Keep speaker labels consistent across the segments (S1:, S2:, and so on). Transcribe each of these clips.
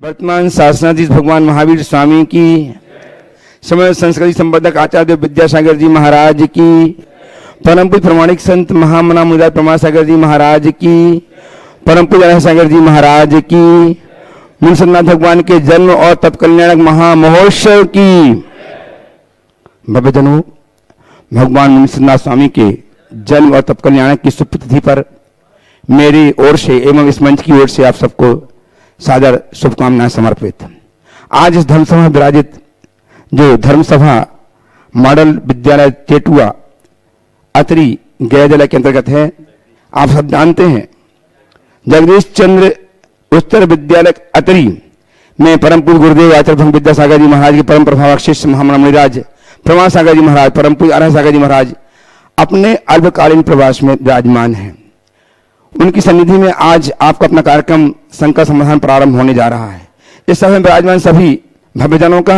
S1: वर्तमान शासनाधीश भगवान महावीर स्वामी की, समय संस्कृति संवर्धक आचार्य विद्यासागर जी महाराज की, परम पूज्य प्रमाणिक संत महामना मुराद प्रमासागर जी महाराज की, परम पूज्य सागर जी महाराज की, मुंसनाथ भगवान के जन्म और तप कल्याणक महामहोत्सव की। भव्यजनों, भगवान मुंसनाथ स्वामी के जन्म और तप कल्याणक की शुभ तिथि पर मेरी ओर से एवं इस मंच की ओर से आप सबको सादर शुभकामनाएं समर्पित। आज इस धर्मसभा में विराजित जो धर्मसभा मॉडल विद्यालय टेटुआ अतरी गया जिला के अंतर्गत है, आप सब जानते हैं जगदीश चंद्र उच्चतर विद्यालय अतरी में परम पूज्य गुरुदेव आचार्य विद्यासागर जी महाराज के परम प्रभावक शिष्य महामना मुनिराज प्रमासागर जी महाराज, परम पूज्य आर्य सागर जी महाराज अपने अल्पकालीन प्रवास में विराजमान हैं। उनकी सन्निधि में आज आपका अपना कार्यक्रम संकट समाधान प्रारंभ होने जा रहा है। इस समय विराजमान सभी भव्यजनों का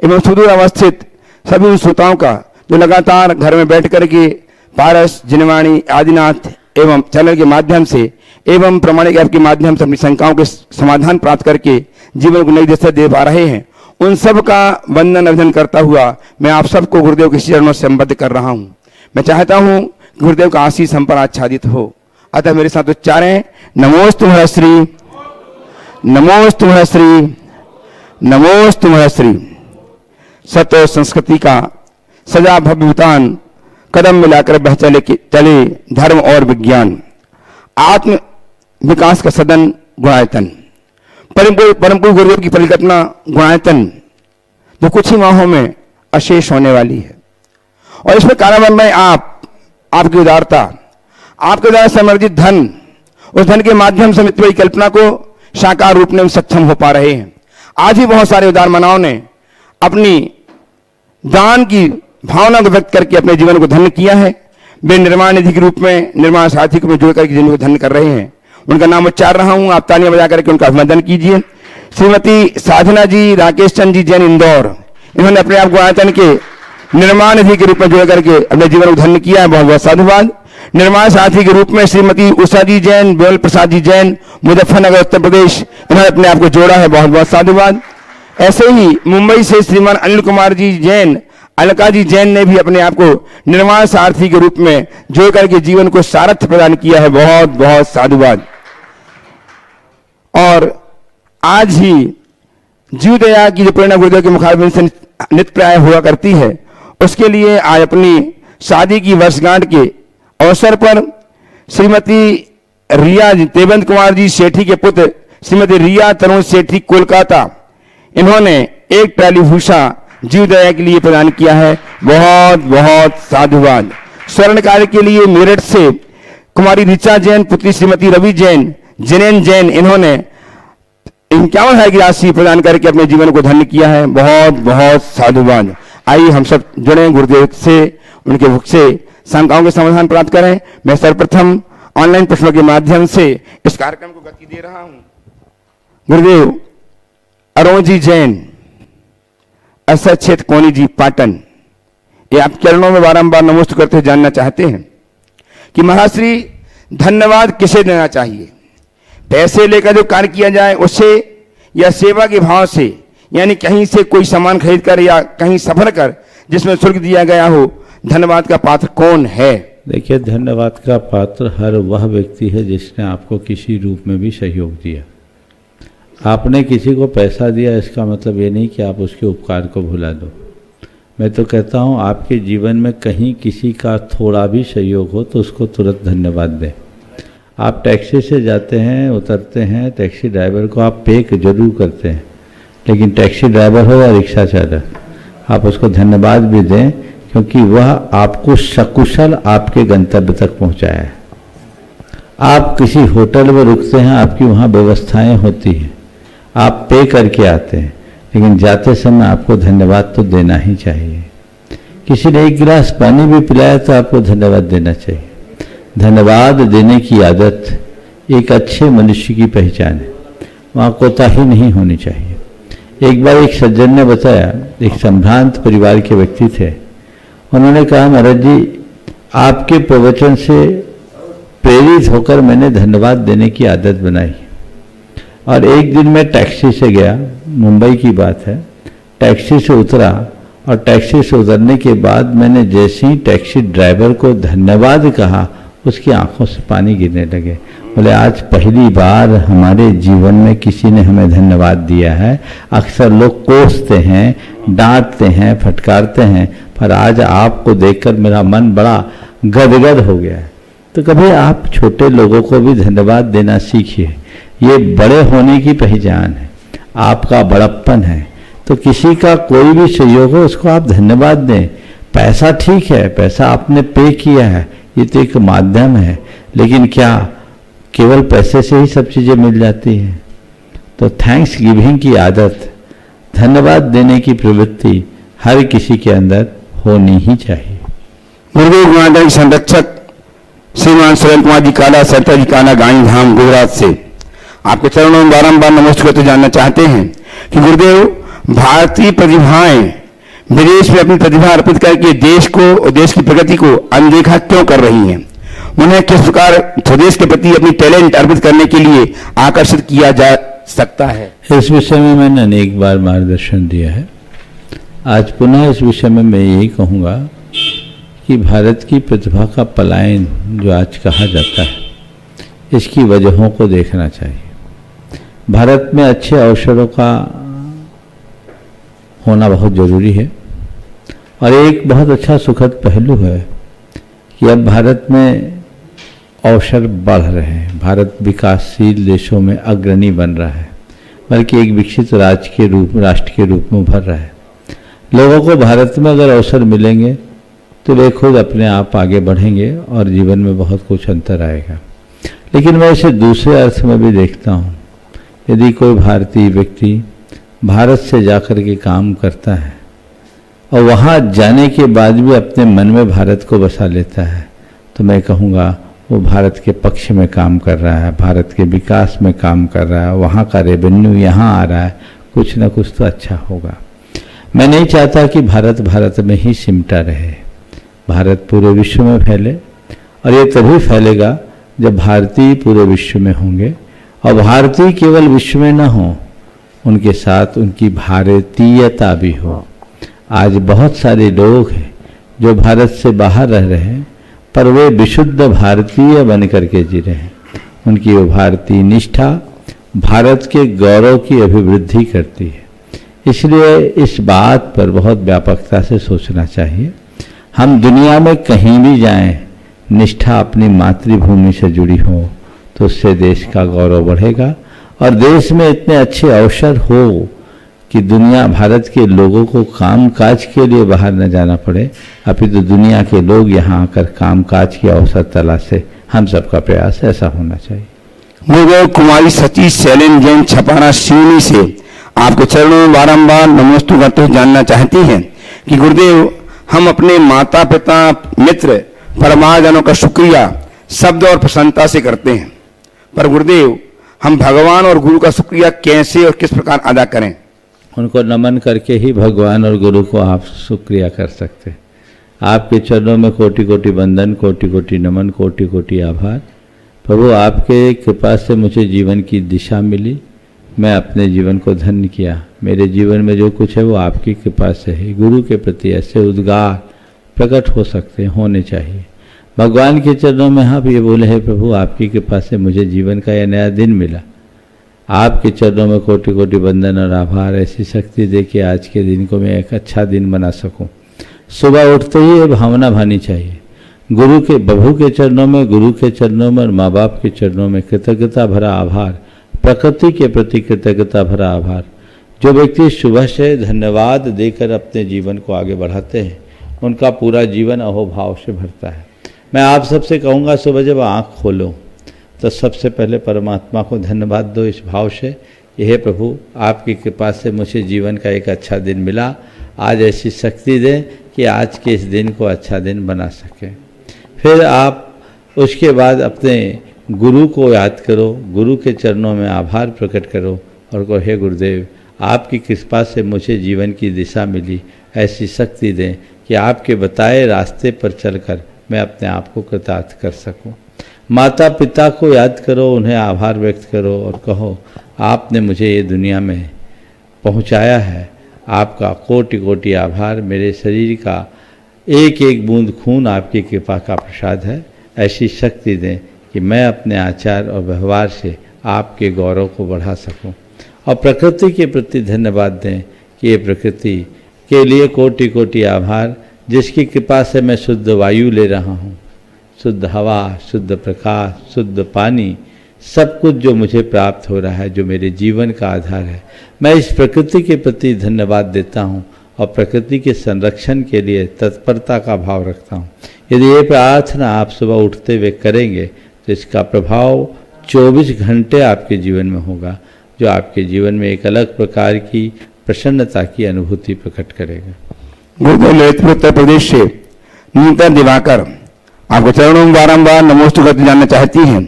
S1: एवं सुदूर अवस्थित सभी उन श्रोताओं का जो लगातार घर में बैठ करके पारस, जिनवाणी, आदिनाथ एवं चैनल के माध्यम से एवं प्रमाणिक ऐप के माध्यम से अपनी शंकाओं के समाधान प्राप्त करके जीवन को नई दिशा दे पा रहे हैं, उन सब का वंदन अभिनंदन करता हुआ मैं आप सबको गुरुदेव के चरणों से संबद्ध कर रहा हूं। मैं चाहता हूं गुरुदेव का आशीष हम पर आच्छादित हो। अतः मेरे साथ उच्चारें, नमोस्तु महश्री, नमोस्तु महश्री, नमोस्तु महश्री। सत्य संस्कृति का सजा भव्यतान कदम मिलाकर बह चले धर्म और विज्ञान, आत्म विकास का सदन गुणायतन, परम पूज्य गुरुदेव की परिकल्पना गुणायतन जो कुछ ही माहों में अशेष होने वाली है। और इसमें कारावास में आपकी उदारता, आपके द्वारा समर्जित धन, उस धन के माध्यम से मित्र की कल्पना को साकार रूप में सक्षम हो पा रहे हैं। आज ही बहुत सारे उदार मानवों ने अपनी दान की भावना को व्यक्त करके अपने जीवन को धन्य किया है। वे निर्माण निधि के रूप में, निर्माण साथी को जोड़ करके जीवन को धन्य कर रहे हैं। उनका नाम उच्चार रहा हूं, आप तालियां बजा करके उनका अभिनंदन कीजिए। श्रीमती साधना जी, राकेश चंद जी जैन इंदौर, इन्होंने अपने आप को आयतन के निर्माण निधि के रूप में जोड़ करके अपने जीवन को धन्य किया है, बहुत बहुत साधुवाद। निर्माण साथी के रूप में श्रीमती उषा जी जैन, बेल प्रसाद जी जैन, मुजफ्फरनगर उत्तर प्रदेश, इन्होंने अपने आप को जोड़ा है, बहुत बहुत साधुवाद। ऐसे ही मुंबई से श्रीमान अनिल कुमार जी जैन, अलका जी जैन ने भी अपने आप को निर्माण सारथी के रूप में जोड़ करके जीवन को सारथ्य प्रदान किया है, बहुत बहुत साधुवाद। और आज ही जीवदया की जो प्रेरणा गुरुदेव के मुखारबिंद से नित्य प्राय हुआ करती है, उसके लिए आज अपनी शादी की वर्षगांठ के अवसर पर श्रीमती रिया देवेंद्र कुमार जी सेठी के पुत्र श्रीमती रिया तरुण सेठी कोलकाता, इन्होंने एक ट्राली भूषा जीवदया के लिए प्रदान किया है, बहुत बहुत साधुवाद। स्वर्ण कार्य के लिए मेरठ से कुमारी ऋचा जैन पुत्री श्रीमती रवि जैन, जिनेन जैन, इन्होंने 51,000 की राशि प्रदान करके अपने जीवन को धन्य किया है, बहुत बहुत साधुवाद। आइए हम सब जुड़े गुरुदेव से, उनके मुख से शंकाओं के समाधान प्राप्त करें। मैं सर्वप्रथम ऑनलाइन प्रश्नों के माध्यम से इस कार्यक्रम को गति दे रहा हूं। गुरुदेव अरुण जी जैन, असर क्षेत्र कोनी जी पाटन, ये आप चरणों में बारंबार नमस्कार करते जानना चाहते हैं कि महाराज श्री धन्यवाद किसे देना चाहिए, पैसे लेकर जो कार्य किया जाए उससे या सेवा के भाव से, यानी कहीं से कोई सामान खरीद कर या कहीं सफर कर जिसमें शुल्क दिया गया हो, धन्यवाद का पात्र कौन है?
S2: देखिए, धन्यवाद का पात्र हर वह व्यक्ति है जिसने आपको किसी रूप में भी सहयोग दिया। आपने किसी को पैसा दिया, इसका मतलब ये नहीं कि आप उसके उपकार को भुला दो। मैं तो कहता हूँ आपके जीवन में कहीं किसी का थोड़ा भी सहयोग हो तो उसको तुरंत धन्यवाद दें। आप टैक्सी से जाते हैं, उतरते हैं, टैक्सी ड्राइवर को आप पे जरूर करते हैं, लेकिन टैक्सी ड्राइवर हो या रिक्शा चालक, आप उसको धन्यवाद भी दें, क्योंकि वह आपको सकुशल आपके गंतव्य तक पहुंचाया है। आप किसी होटल में रुकते हैं, आपकी वहाँ व्यवस्थाएं होती हैं, आप पे करके आते हैं, लेकिन जाते समय आपको धन्यवाद तो देना ही चाहिए। किसी ने एक गिलास पानी भी पिलाया तो आपको धन्यवाद देना चाहिए। धन्यवाद देने की आदत एक अच्छे मनुष्य की पहचान है, वहाँ कोताही नहीं होनी चाहिए। एक बार एक सज्जन ने बताया, एक संभ्रांत परिवार के व्यक्ति थे, उन्होंने कहा, महाराज जी आपके प्रवचन से प्रेरित होकर मैंने धन्यवाद देने की आदत बनाई। और एक दिन मैं टैक्सी से गया, मुंबई की बात है, टैक्सी से उतरा और टैक्सी से उतरने के बाद मैंने जैसे ही टैक्सी ड्राइवर को धन्यवाद कहा, उसकी आंखों से पानी गिरने लगे। बोले आज पहली बार हमारे जीवन में किसी ने हमें धन्यवाद दिया है। अक्सर लोग कोसते हैं, डांटते हैं, फटकारते हैं, पर आज आपको देखकर मेरा मन बड़ा गदगद हो गया है। तो कभी आप छोटे लोगों को भी धन्यवाद देना सीखिए, ये बड़े होने की पहचान है, आपका बड़प्पन है। तो किसी का कोई भी सहयोग हो उसको आप धन्यवाद दें। पैसा ठीक है, पैसा आपने पे किया है, ये तो एक माध्यम है, लेकिन क्या केवल पैसे से ही सब चीज़ें मिल जाती हैं? तो थैंक्स गिविंग की आदत, धन्यवाद देने की प्रवृत्ति हर किसी के अंदर होनी ही चाहिए।
S1: गुरुदेव गुणाधन संरक्षक श्रीमान सुरेंद्र कुमार जी काला, सरता जी काला, गांधी धाम, गुजरात से आपके चरणों में बारंबार नमस्कार करते जानना चाहते हैं कि गुरुदेव, भारतीय प्रतिभाएं विदेश में अपनी प्रतिभा अर्पित करके देश को और देश की प्रगति को अनदेखा क्यों कर रही हैं? उन्हें किस प्रकार स्वदेश के प्रति अपनी टैलेंट अर्पित करने के लिए आकर्षित किया जा सकता है?
S2: इस विषय में मैंने अनेक बार मार्गदर्शन दिया है। आज पुनः इस विषय में मैं यही कहूँगा कि भारत की प्रतिभा का पलायन जो आज कहा जाता है, इसकी वजहों को देखना चाहिए। भारत में अच्छे अवसरों का होना बहुत ज़रूरी है और एक बहुत अच्छा सुखद पहलू है कि अब भारत में अवसर बढ़ रहे हैं। भारत विकासशील देशों में अग्रणी बन रहा है, बल्कि एक विकसित राष्ट्र के रूप में उभर रहा है। लोगों को भारत में अगर अवसर मिलेंगे तो वे खुद अपने आप आगे बढ़ेंगे और जीवन में बहुत कुछ अंतर आएगा। लेकिन मैं इसे दूसरे अर्थ में भी देखता हूँ। यदि कोई भारतीय व्यक्ति भारत से जाकर के काम करता है और वहाँ जाने के बाद भी अपने मन में भारत को बसा लेता है, तो मैं कहूँगा वो भारत के पक्ष में काम कर रहा है, भारत के विकास में काम कर रहा है, वहाँ का रेवेन्यू यहाँ आ रहा है, कुछ ना कुछ तो अच्छा होगा। मैं नहीं चाहता कि भारत में ही सिमटा रहे। भारत पूरे विश्व में फैले और ये तभी फैलेगा जब भारतीय पूरे विश्व में होंगे और भारतीय केवल विश्व में न हो, उनके साथ उनकी भारतीयता भी हो। आज बहुत सारे लोग हैं जो भारत से बाहर रह रहे हैं, पर वे विशुद्ध भारतीय बन करके जी रहे हैं। उनकी वो भारतीय निष्ठा भारत के गौरव की अभिवृद्धि करती है। इसलिए इस बात पर बहुत व्यापकता से सोचना चाहिए। हम दुनिया में कहीं भी जाएं, निष्ठा अपनी मातृभूमि से जुड़ी हो तो उससे देश का गौरव बढ़ेगा और देश में इतने अच्छे अवसर हो कि दुनिया भारत के लोगों को काम काज के लिए बाहर न जाना पड़े, अपितु दुनिया के लोग यहाँ आकर काम काज के अवसर तलाशे। हम सबका प्रयास ऐसा होना चाहिए।
S1: गुरुदेव, कुमारी सची शैलेन जैन छपारा सिवनी से आपके चरणों में बारंबार नमस्ते करते हुए जानना चाहती हैं कि गुरुदेव, हम अपने माता पिता, मित्र, परमाजनों का शुक्रिया शब्द और प्रसन्नता से करते हैं, पर गुरुदेव, हम भगवान और गुरु का शुक्रिया कैसे और किस प्रकार अदा करें?
S2: उनको नमन करके ही भगवान और गुरु को आप शुक्रिया कर सकते हैं। आपके चरणों में कोटि कोटि वंदन, कोटि कोटि नमन, कोटि कोटि आभार। प्रभु, आपके कृपा से मुझे जीवन की दिशा मिली, मैं अपने जीवन को धन्य किया। मेरे जीवन में जो कुछ है वो आपकी कृपा से है। गुरु के प्रति ऐसे उद्गार प्रकट हो सकते हैं, होने चाहिए। भगवान के चरणों में आप ये बोले हैं, प्रभु आपकी कृपा से मुझे जीवन का यह नया दिन मिला। आपके चरणों में कोटि कोटि वंदन और आभार। ऐसी शक्ति दे कि आज के दिन को मैं एक अच्छा दिन बना सकूं। सुबह उठते ही ये भावना भानी चाहिए, गुरु के बभू के चरणों में, गुरु के चरणों में और माँ बाप के चरणों में कृतज्ञता भरा आभार, प्रकृति के प्रति कृतज्ञता भरा आभार। जो व्यक्ति सुबह से धन्यवाद देकर अपने जीवन को आगे बढ़ाते हैं, उनका पूरा जीवन अहोभाव से भरता है। मैं आप सबसे कहूँगा, सुबह जब आँख खोलो तो सबसे पहले परमात्मा को धन्यवाद दो इस भाव से, यह प्रभु आपकी कृपा से मुझे जीवन का एक अच्छा दिन मिला। आज ऐसी शक्ति दें कि आज के इस दिन को अच्छा दिन बना सकें। फिर आप उसके बाद अपने गुरु को याद करो, गुरु के चरणों में आभार प्रकट करो और कहो, हे गुरुदेव, आपकी कृपा से मुझे जीवन की दिशा मिली। ऐसी शक्ति दें कि आपके बताए रास्ते पर चलकर मैं अपने आप को कृतार्थ कर सकूं। माता पिता को याद करो, उन्हें आभार व्यक्त करो और कहो, आपने मुझे ये दुनिया में पहुंचाया है। आपका कोटि कोटि आभार। मेरे शरीर का एक एक बूंद खून आपकी कृपा का प्रसाद है। ऐसी शक्ति दें कि मैं अपने आचार और व्यवहार से आपके गौरव को बढ़ा सकूं। और प्रकृति के प्रति धन्यवाद दें कि ये प्रकृति के लिए कोटि कोटि आभार, जिसकी कृपा से मैं शुद्ध वायु ले रहा हूँ, शुद्ध हवा, शुद्ध प्रकाश, शुद्ध पानी, सब कुछ जो मुझे प्राप्त हो रहा है, जो मेरे जीवन का आधार है। मैं इस प्रकृति के प्रति धन्यवाद देता हूँ और प्रकृति के संरक्षण के लिए तत्परता का भाव रखता हूँ। यदि ये प्रार्थना आप सुबह उठते हुए करेंगे तो इसका प्रभाव 24 घंटे आपके जीवन में होगा, जो आपके जीवन में एक अलग प्रकार की प्रसन्नता की अनुभूति प्रकट करेगा।
S1: गुरुदेव ललितपुर उत्तर प्रदेश से नीता दिवाकर आपको चरणों में बारंबार नमोस्तु करते जानना चाहती हैं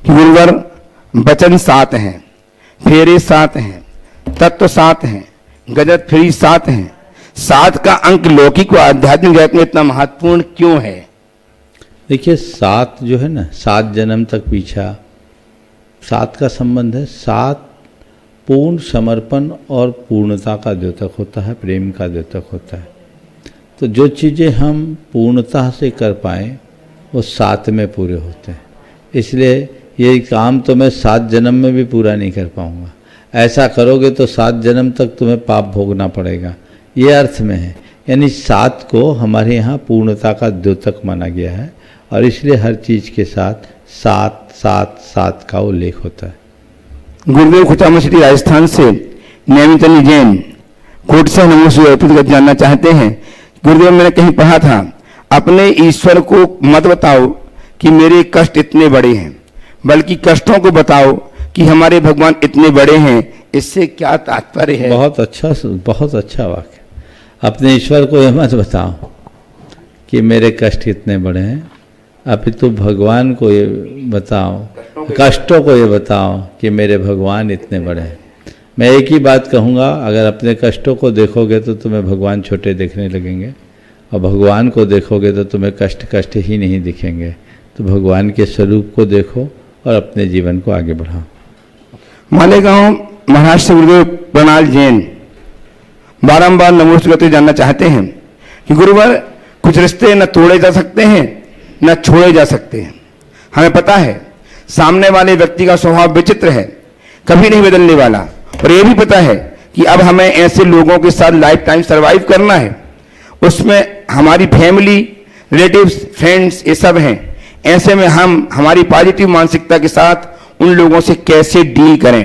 S1: कि गुरुवर वचन 7 हैं, फेरे 7 हैं, तत्व 7 हैं, गजत फ्री 7 हैं। 7 का अंक लौकिक व आध्यात्मिक जगत में इतना महत्वपूर्ण क्यों है?
S2: देखिए 7 जो है ना, 7 जन्म तक पीछा, 7 का संबंध है। 7 पूर्ण समर्पण और पूर्णता का द्योतक होता है, प्रेम का द्योतक होता है। तो जो चीज़ें हम पूर्णता से कर पाएँ वो 7 में पूरे होते हैं। इसलिए ये काम तो मैं 7 जन्म में भी पूरा नहीं कर पाऊँगा। ऐसा करोगे तो 7 जन्म तक तुम्हें पाप भोगना पड़ेगा, ये अर्थ में है। यानी 7 को हमारे यहाँ पूर्णता का द्योतक माना गया है और इसलिए हर चीज़ के साथ 7 7 7 का उल्लेख होता है।
S1: गुरुदेव खुचामन सिटी राजस्थान से नैमितनी जैन कोट से नमोस्तु अर्पित कर जानना चाहते हैं। गुरुदेव, मैंने कहीं पढ़ा था, अपने ईश्वर को मत बताओ कि मेरे कष्ट इतने बड़े हैं, बल्कि कष्टों को बताओ कि हमारे भगवान इतने बड़े हैं। इससे क्या तात्पर्य है? बहुत
S2: अच्छा वाक्य। अपने ईश्वर को यह मत बताओ कि मेरे कष्ट कितने बड़े हैं, अपितु भगवान को ये बताओ, कष्टों को ये बताओ कि मेरे भगवान इतने बड़े हैं। मैं एक ही बात कहूँगा, अगर अपने कष्टों को देखोगे तो तुम्हें भगवान छोटे दिखने लगेंगे और भगवान को देखोगे तो तुम्हें कष्ट कष्ट ही नहीं दिखेंगे। तो भगवान के स्वरूप को देखो और अपने जीवन को आगे बढ़ाओ।
S1: मालेगांव महाराष्ट्र से गुरुदेव प्रणाल जैन बारंबार नमोस्तु करते जानना चाहते हैं कि गुरुवर, कुछ रिश्ते न तोड़े जा सकते हैं न छोड़े जा सकते हैं। हमें पता है सामने वाले व्यक्ति का स्वभाव विचित्र है, कभी नहीं बदलने वाला, और यह भी पता है कि अब हमें ऐसे लोगों के साथ लाइफ टाइम सरवाइव करना है। उसमें हमारी फैमिली, रिलेटिव्स, फ्रेंड्स ये सब हैं। ऐसे में हम हमारी पॉजिटिव मानसिकता के साथ उन लोगों से कैसे डील करें?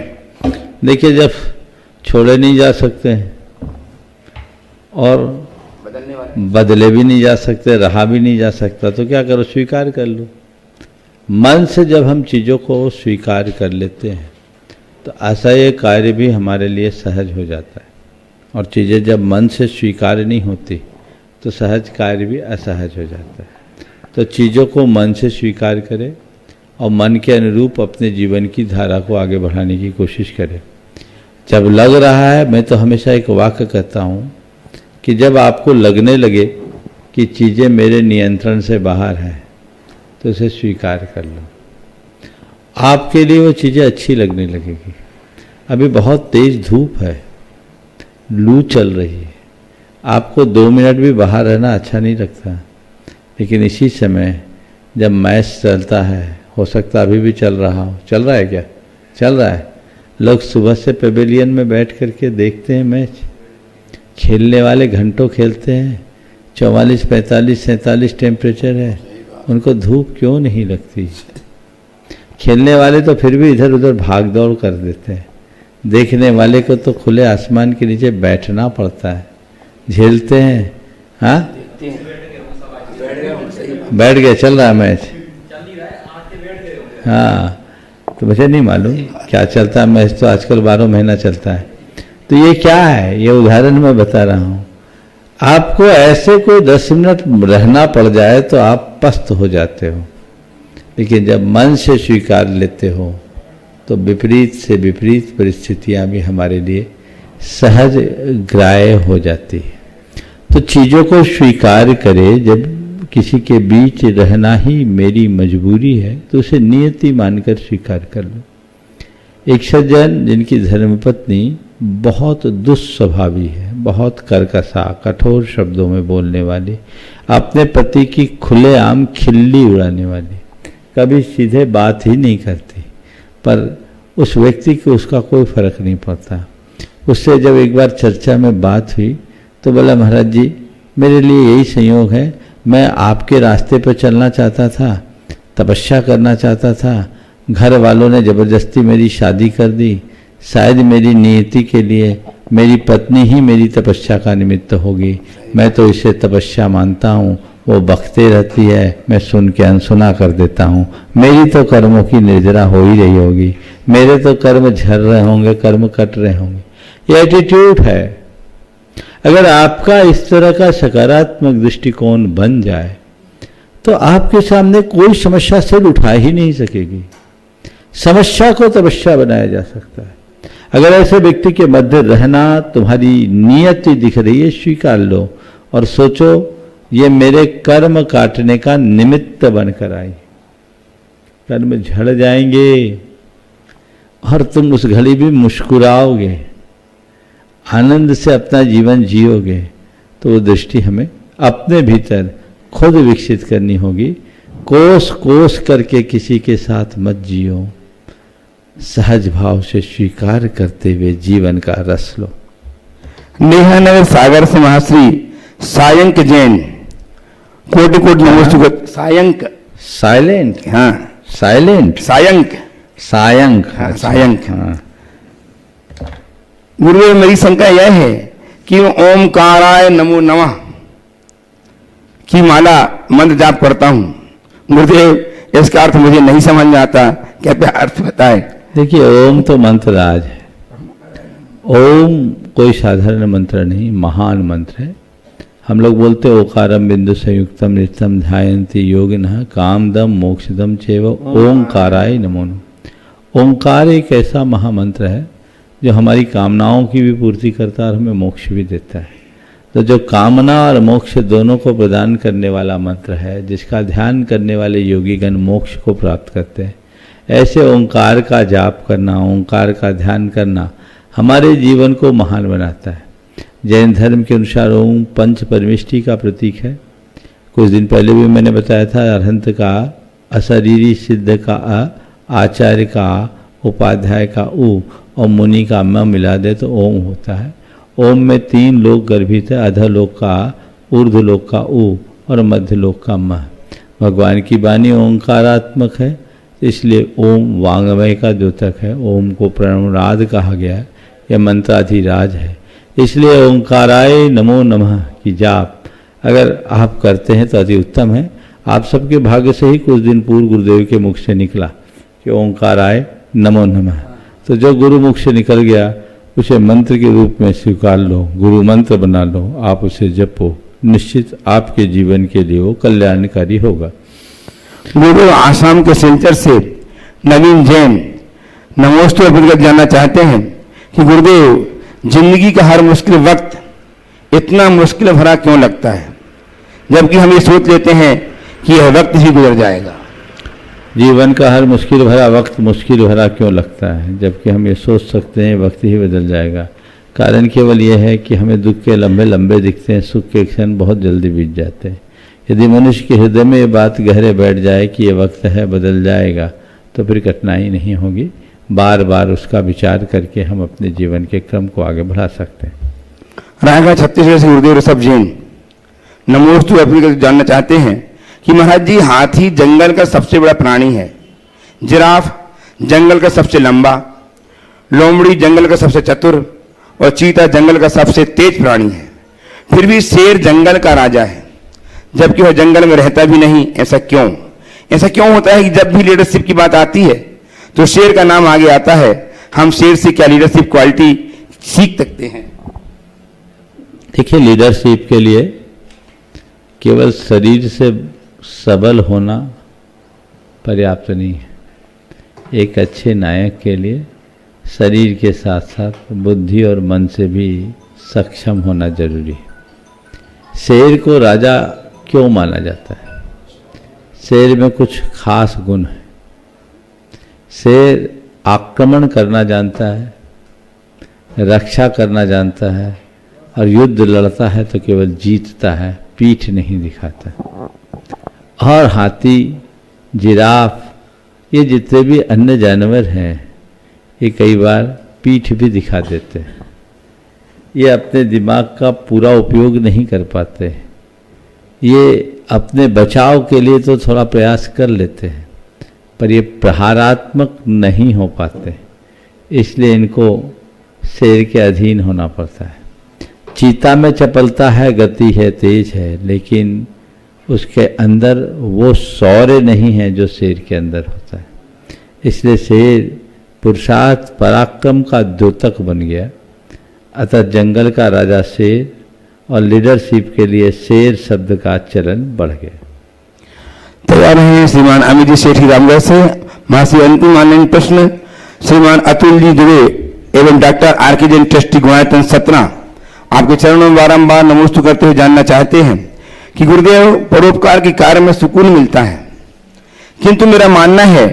S2: देखिए, जब छोड़े नहीं जा सकते और बदले भी नहीं जा सकते, रहा भी नहीं जा सकता, तो क्या करो, स्वीकार कर लो। मन से जब हम चीज़ों को स्वीकार कर लेते हैं तो असह्य कार्य भी हमारे लिए सहज हो जाता है, और चीज़ें जब मन से स्वीकार नहीं होती तो सहज कार्य भी असहज हो जाता है। तो चीज़ों को मन से स्वीकार करें और मन के अनुरूप अपने जीवन की धारा को आगे बढ़ाने की कोशिश करें। जब लग रहा है, मैं तो हमेशा एक वाक्य कहता हूँ कि जब आपको लगने लगे कि चीज़ें मेरे नियंत्रण से बाहर हैं तो उसे स्वीकार कर लो। आपके लिए वो चीज़ें अच्छी लगने लगेगी। अभी बहुत तेज़ धूप है, लू चल रही है, आपको 2 मिनट भी बाहर रहना अच्छा नहीं लगता, लेकिन इसी समय जब मैच चलता है, हो सकता अभी भी चल रहा हो, चल रहा है क्या? चल रहा है। लोग सुबह से पेवेलियन में बैठ करके देखते हैं मैच। खेलने वाले घंटों खेलते हैं, 44, 45, 47 टेम्परेचर है, उनको धूप क्यों नहीं लगती? खेलने वाले तो फिर भी इधर उधर भाग दौड़ कर देते हैं, देखने वाले को तो खुले आसमान के नीचे बैठना पड़ता है, झेलते हैं। हाँ, बैठ गए, चल रहा है मैच। हाँ, तो मुझे नहीं मालूम क्या चलता है मैच, तो आजकल 12 महीना चलता है। तो ये क्या है, ये उदाहरण मैं बता रहा हूँ। आपको ऐसे कोई 10 मिनट रहना पड़ जाए तो आप पस्त हो जाते हो, लेकिन जब मन से स्वीकार लेते हो तो विपरीत से विपरीत परिस्थितियाँ भी हमारे लिए सहज ग्राह्य हो जाती है। तो चीज़ों को स्वीकार करें। जब किसी के बीच रहना ही मेरी मजबूरी है तो उसे नियति मानकर स्वीकार कर लो। एक सज्जन जिनकी धर्मपत्नी बहुत दुस्वभावी है, बहुत कर्कशा, कठोर शब्दों में बोलने वाली, अपने पति की खुलेआम खिल्ली उड़ाने वाली, कभी सीधे बात ही नहीं करती, पर उस व्यक्ति को उसका कोई फर्क नहीं पड़ता। उससे जब एक बार चर्चा में बात हुई तो बोला, महाराज जी मेरे लिए यही संयोग है, मैं आपके रास्ते पर चलना चाहता था, तपस्या करना चाहता था, घर वालों ने ज़बरदस्ती मेरी शादी कर दी, शायद मेरी नियति के लिए मेरी पत्नी ही मेरी तपस्या का निमित्त होगी, मैं तो इसे तपस्या मानता हूँ, वो बकते रहती है, मैं सुन के अनसुना कर देता हूँ, मेरी तो कर्मों की निर्जरा हो ही रही होगी, मेरे तो कर्म झर रहे होंगे, कर्म कट रहे होंगे। ये एटीट्यूड है। अगर आपका इस तरह का सकारात्मक दृष्टिकोण बन जाए तो आपके सामने कोई समस्या सिर उठा ही नहीं सकेगी। समस्या को तपस्या बनाया जा सकता है। अगर ऐसे व्यक्ति के मध्य रहना तुम्हारी नियति दिख रही है, स्वीकार लो और सोचो ये मेरे कर्म काटने का निमित्त बनकर आई, कर्म झड़ जाएंगे और तुम उस घड़ी भी मुस्कुराओगे, आनंद से अपना जीवन जियोगे। तो वो दृष्टि हमें अपने भीतर खुद विकसित करनी होगी। कोस कोस करके किसी के साथ मत जियो, सहज भाव से स्वीकार करते हुए जीवन का रस लो।
S1: नेहानगर सागर से महाश्री सायंक जैन, कोटि कोटि नमस्ते। सायंक,
S2: साइलेंट,
S1: हाँ
S2: साइलेंट,
S1: सायंक,
S2: सायंक,
S1: हाँ सायंक।
S2: हाँ।
S1: गुरुदेव मेरी शंका यह है कि ओमकाराय नमो नमः की माला मंत्र जाप करता हूँ, गुरुदेव इसका अर्थ मुझे नहीं समझ में आता, कृपया अर्थ बताएं।
S2: देखिए, ओम तो मंत्र राज है। ओम कोई साधारण मंत्र नहीं, महान मंत्र है। हम लोग बोलते ओकारम बिंदु संयुक्तम नित्यम ध्यायन्ति योगिनः कामदम मोक्षदम चैव ओंकाराय नमो नमः। ओंकार एक ऐसा महामंत्र है जो हमारी कामनाओं की भी पूर्ति करता है और हमें मोक्ष भी देता है। तो जो कामना और मोक्ष दोनों को प्रदान करने वाला मंत्र है, जिसका ध्यान करने वाले योगीगण मोक्ष को प्राप्त करते हैं, ऐसे ओंकार का जाप करना, ओंकार का ध्यान करना हमारे जीवन को महान बनाता है। जैन धर्म के अनुसार ओम पंच परमिष्टि का प्रतीक है। कुछ दिन पहले भी मैंने बताया था, अरहंत का, अशरीरी सिद्ध का अ, आचार्य का, उपाध्याय का उ और मुनि का म मिला दे तो ओम होता है। ओम में 3 लोक गर्भित है, अधलोक का, ऊर्ध्वलोक का उ और मध्यलोक का म। भगवान की वाणी ओंकारात्मक है, इसलिए ओम वांग्मय का द्योतक है। ओम को प्रणवनाद कहा गया है, यह मंत्राधिराज है। इसलिए ओंकाराय नमो नमः की जाप अगर आप करते हैं तो अति उत्तम है। आप सबके भाग्य से ही कुछ दिन पूर्व गुरुदेव के मुख से निकला कि ओंकाराय नमो नमः। तो जो गुरु मुख से निकल गया उसे मंत्र के रूप में स्वीकार लो, गुरु मंत्र बना लो, आप उसे जपो, निश्चित आपके जीवन के लिए वो कल्याणकारी होगा।
S1: गुरुदेव आसाम के सिलचर से नवीन जैन नमोस्तु अर्पित कर जानना चाहते हैं कि गुरुदेव जिंदगी का हर मुश्किल वक्त इतना मुश्किल भरा क्यों लगता है, जबकि हम ये सोच लेते हैं कि यह वक्त ही गुजर जाएगा।
S2: जीवन का हर मुश्किल भरा वक्त मुश्किल भरा क्यों लगता है, जबकि हम ये सोच सकते हैं वक्त ही बदल जाएगा। कारण केवल यह है कि हमें दुख के लंबे लंबे दिखते हैं, सुख के क्षण बहुत जल्दी बीत जाते हैं। यदि मनुष्य के हृदय में ये बात गहरे बैठ जाए कि ये वक्त है, बदल जाएगा, तो फिर कठिनाई नहीं होगी। बार बार उसका विचार करके हम अपने जीवन के क्रम को आगे बढ़ा सकते हैं।
S1: रायगढ़ छत्तीसगढ़ से गुरुदेव ऋषभ जैन नमोस्तु अर्पित कर जानना चाहते हैं कि महाराज जी, हाथी जंगल का सबसे बड़ा प्राणी है, जिराफ जंगल का सबसे लंबा, लोमड़ी जंगल का सबसे चतुर और चीता जंगल का सबसे तेज प्राणी है। फिर भी शेर जंगल का राजा है, जबकि वह जंगल में रहता भी नहीं। ऐसा क्यों? ऐसा क्यों होता है कि जब भी लीडरशिप की बात आती है तो शेर का नाम आगे आता है? हम शेर से क्या लीडरशिप क्वालिटी सीख सकते हैं?
S2: देखिए, लीडरशिप के लिए केवल शरीर से सबल होना पर्याप्त नहीं है। एक अच्छे नायक के लिए शरीर के साथ साथ बुद्धि और मन से भी सक्षम होना जरूरी है। शेर को राजा क्यों माना जाता है? शेर में कुछ खास गुण है। शेर आक्रमण करना जानता है, रक्षा करना जानता है, और युद्ध लड़ता है तो केवल जीतता है, पीठ नहीं दिखाता। और हाथी, जिराफ, ये जितने भी अन्य जानवर हैं, ये कई बार पीठ भी दिखा देते हैं। ये अपने दिमाग का पूरा उपयोग नहीं कर पाते। ये अपने बचाव के लिए तो थोड़ा प्रयास कर लेते हैं, पर ये प्रहारात्मक नहीं हो पाते, इसलिए इनको शेर के अधीन होना पड़ता है। चीता में चपलता है, गति है, तेज है, लेकिन उसके अंदर वो शौर्य नहीं है जो शेर के अंदर होता है। इसलिए शेर पुरुषार्थ पराक्रम का द्योतक बन गया। अतः जंगल का राजा शेर और लीडरशिप के लिए शेर शब्द का चलन बढ़ गया।
S1: तैयार हैं श्रीमान अमित जी सेठी रामगढ़ से। महाशय अंतिम माननीय प्रश्न श्रीमान अतुल जी दुबे एवं डॉक्टर आर के जैन ट्रस्टी गुणायतन सतना आपके चरणों में बारंबार नमोस्तु करते हुए जानना चाहते हैं कि गुरुदेव, परोपकार के कार्य में सुकून मिलता है, किंतु मेरा मानना है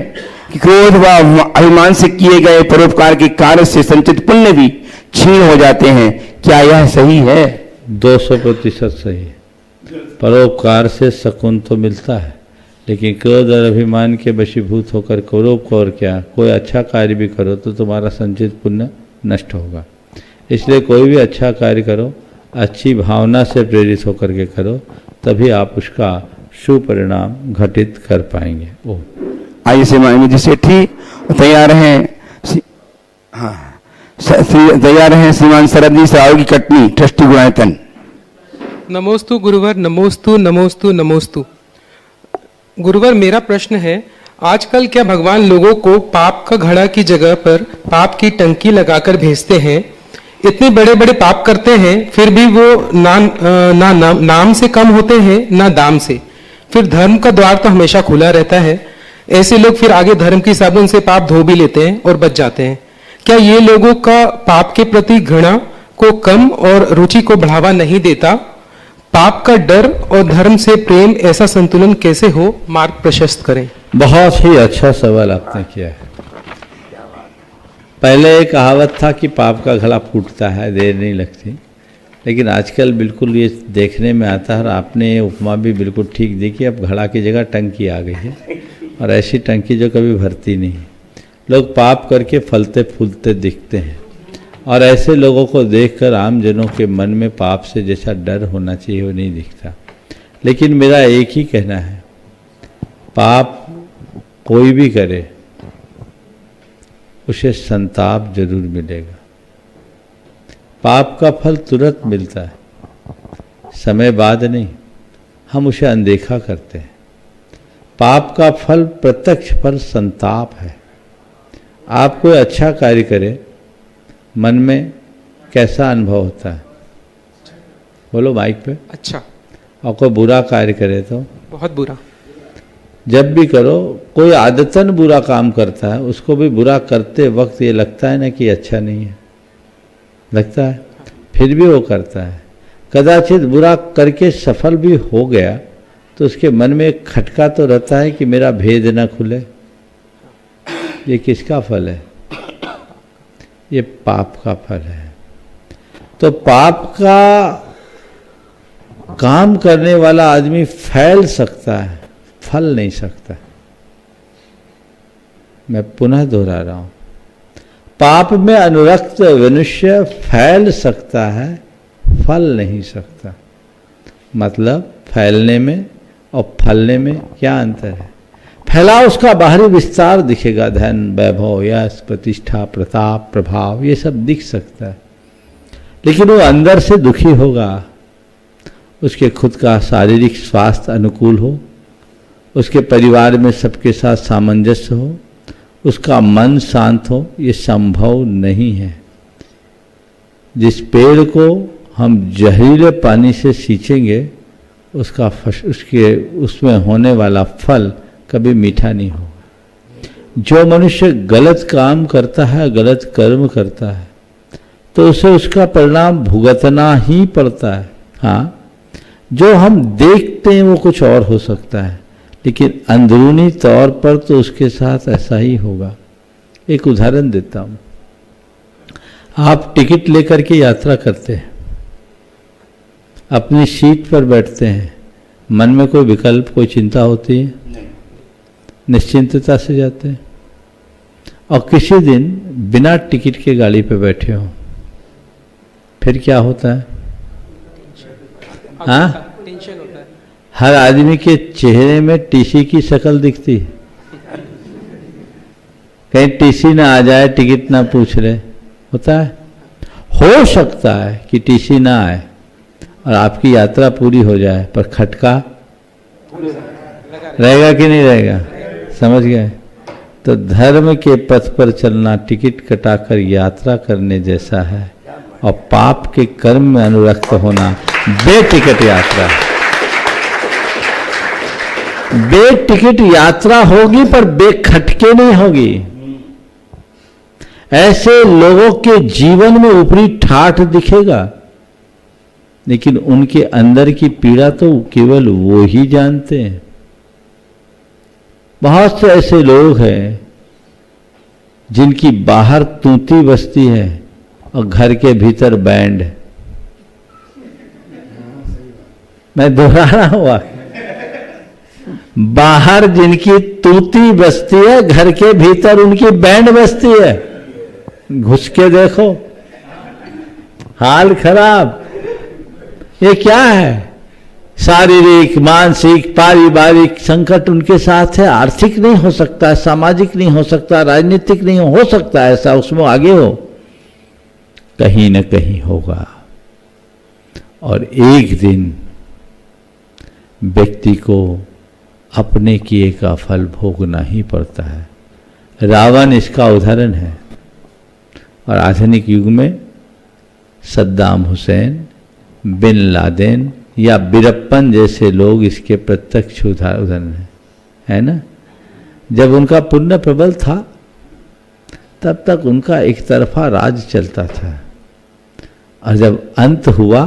S1: कि क्रोध व अभिमान से किए गए परोपकार के कार्य से संचित पुण्य भी क्षीण हो जाते हैं। क्या यह सही है?
S2: 200% सही है। परोपकार से सुकून तो मिलता है, लेकिन क्रोध और अभिमान के वशीभूत होकर करो और क्या, कोई अच्छा कार्य भी करो तो तुम्हारा संचित पुण्य नष्ट होगा। इसलिए कोई भी अच्छा कार्य करो, अच्छी भावना से प्रेरित होकर के करो, तभी आप उसका सुपरिणाम घटित कर पाएंगे। ओह,
S1: आइए श्रीमान अमित जी सेठी तैयार हैं। हाँ, तैयार हैं श्रीमान शरद जी सराव की कटनी ट्रस्टी गुणायतन।
S3: नमोस्तु गुरुवर, नमोस्तु नमोस्तु नमोस्तु। गुरुवर, मेरा प्रश्न है, आजकल क्या भगवान लोगों को पाप का घड़ा की जगह पर पाप की टंकी लगाकर भेजते हैं? इतने बड़े बड़े पाप करते हैं, फिर भी वो नाम से कम होते हैं ना दाम से। फिर धर्म का द्वार तो हमेशा खुला रहता है। ऐसे लोग फिर आगे धर्म की साबुन से पाप धो भी लेते हैं और बच जाते हैं। क्या ये लोगों का पाप के प्रति घृणा को कम और रुचि को बढ़ावा नहीं देता? पाप का डर और धर्म से प्रेम, ऐसा संतुलन कैसे हो? मार्ग प्रशस्त करें।
S2: बहुत ही अच्छा सवाल आपने किया है। पहले एक कहावत था कि पाप का घड़ा फूटता है, देर नहीं लगती, लेकिन आजकल बिल्कुल ये देखने में आता है, और आपने उपमा भी बिल्कुल ठीक दी कि अब घड़ा की जगह टंकी आ गई है, और ऐसी टंकी जो कभी भरती नहीं। लोग पाप करके फलते फूलते दिखते हैं, और ऐसे लोगों को देखकर आम जनों के मन में पाप से जैसा डर होना चाहिए वो नहीं दिखता। लेकिन मेरा एक ही कहना है, पाप कोई भी करे उसे संताप जरूर मिलेगा। पाप का फल तुरंत मिलता है, समय बाद नहीं। हम उसे अनदेखा करते हैं। पाप का फल प्रत्यक्ष पर संताप है। आप कोई अच्छा कार्य करें, मन में कैसा अनुभव होता है? बोलो माइक पे।
S3: अच्छा।
S2: और कोई बुरा कार्य करे तो? बहुत
S3: बुरा।
S2: जब भी करो, कोई आदतन बुरा काम करता है, उसको भी बुरा करते वक्त ये लगता है ना कि अच्छा नहीं है, लगता है, फिर भी वो करता है। कदाचित बुरा करके सफल भी हो गया तो उसके मन में एक खटका तो रहता है कि मेरा भेद न खुले। ये किसका फल है? ये पाप का फल है। तो पाप का काम करने वाला आदमी फैल सकता है, फल नहीं सकता। मैं पुनः दोहरा रहा हूं, पाप में अनुरक्त मनुष्य फैल सकता है, फल नहीं सकता। मतलब फैलने में और फलने में क्या अंतर है? फैला उसका बाहरी विस्तार दिखेगा, धन, वैभव, यश, प्रतिष्ठा, प्रताप, प्रभाव, ये सब दिख सकता है, लेकिन वो अंदर से दुखी होगा। उसके खुद का शारीरिक स्वास्थ्य अनुकूल हो, उसके परिवार में सबके साथ सामंजस्य हो, उसका मन शांत हो, ये संभव नहीं है। जिस पेड़ को हम जहरीले पानी से सींचेंगे, उसमें होने वाला फल कभी मीठा नहीं होगा। जो मनुष्य गलत काम करता है, गलत कर्म करता है, तो उसे उसका परिणाम भुगतना ही पड़ता है। हाँ, जो हम देखते हैं वो कुछ और हो सकता है, लेकिन अंदरूनी तौर पर तो उसके साथ ऐसा ही होगा। एक उदाहरण देता हूं। आप टिकट लेकर के यात्रा करते हैं, अपनी सीट पर बैठते हैं, मन में कोई विकल्प, कोई चिंता होती है? नहीं। निश्चिंतता से जाते हैं। और किसी दिन बिना टिकट के गाड़ी पे बैठे हो, फिर क्या होता है? हाँ,
S3: टेंशन होता है।
S2: हर आदमी के चेहरे में टीसी की शक्ल दिखती है। कहीं टीसी ना आ जाए, टिकट ना पूछ रहे, होता है। हो सकता है कि टीसी ना आए और आपकी यात्रा पूरी हो जाए, पर खटका रहेगा कि नहीं रहेगा? समझ गए? तो धर्म के पथ पर चलना टिकट कटाकर यात्रा करने जैसा है, और पाप के कर्म में अनुरक्त होना बेटिकट यात्रा है। बेटिकट यात्रा होगी पर बेखटके नहीं होगी। ऐसे लोगों के जीवन में ऊपरी ठाठ दिखेगा, लेकिन उनके अंदर की पीड़ा तो केवल वो ही जानते हैं। बहुत से ऐसे लोग हैं जिनकी बाहर तूती बजती है और घर के भीतर बैंड है। मैं दोहरा रहा हूं, बाहर जिनकी तूती बजती है, घर के भीतर उनकी बैंड बजती है। घुस के देखो, हाल खराब। ये क्या है? शारीरिक, मानसिक, पारिवारिक संकट उनके साथ है। आर्थिक नहीं हो सकता, सामाजिक नहीं हो सकता, राजनीतिक नहीं हो सकता, ऐसा उसमें आगे हो, कहीं न कहीं होगा। और एक दिन व्यक्ति को अपने किए का फल भोगना ही पड़ता है। रावण इसका उदाहरण है, और आधुनिक युग में सद्दाम हुसैन, बिन लादेन या बीरप्पन जैसे लोग इसके प्रत्यक्ष उदाहरण है ना? जब उनका पुण्य प्रबल था, तब तक उनका एक तरफा राज चलता था, और जब अंत हुआ,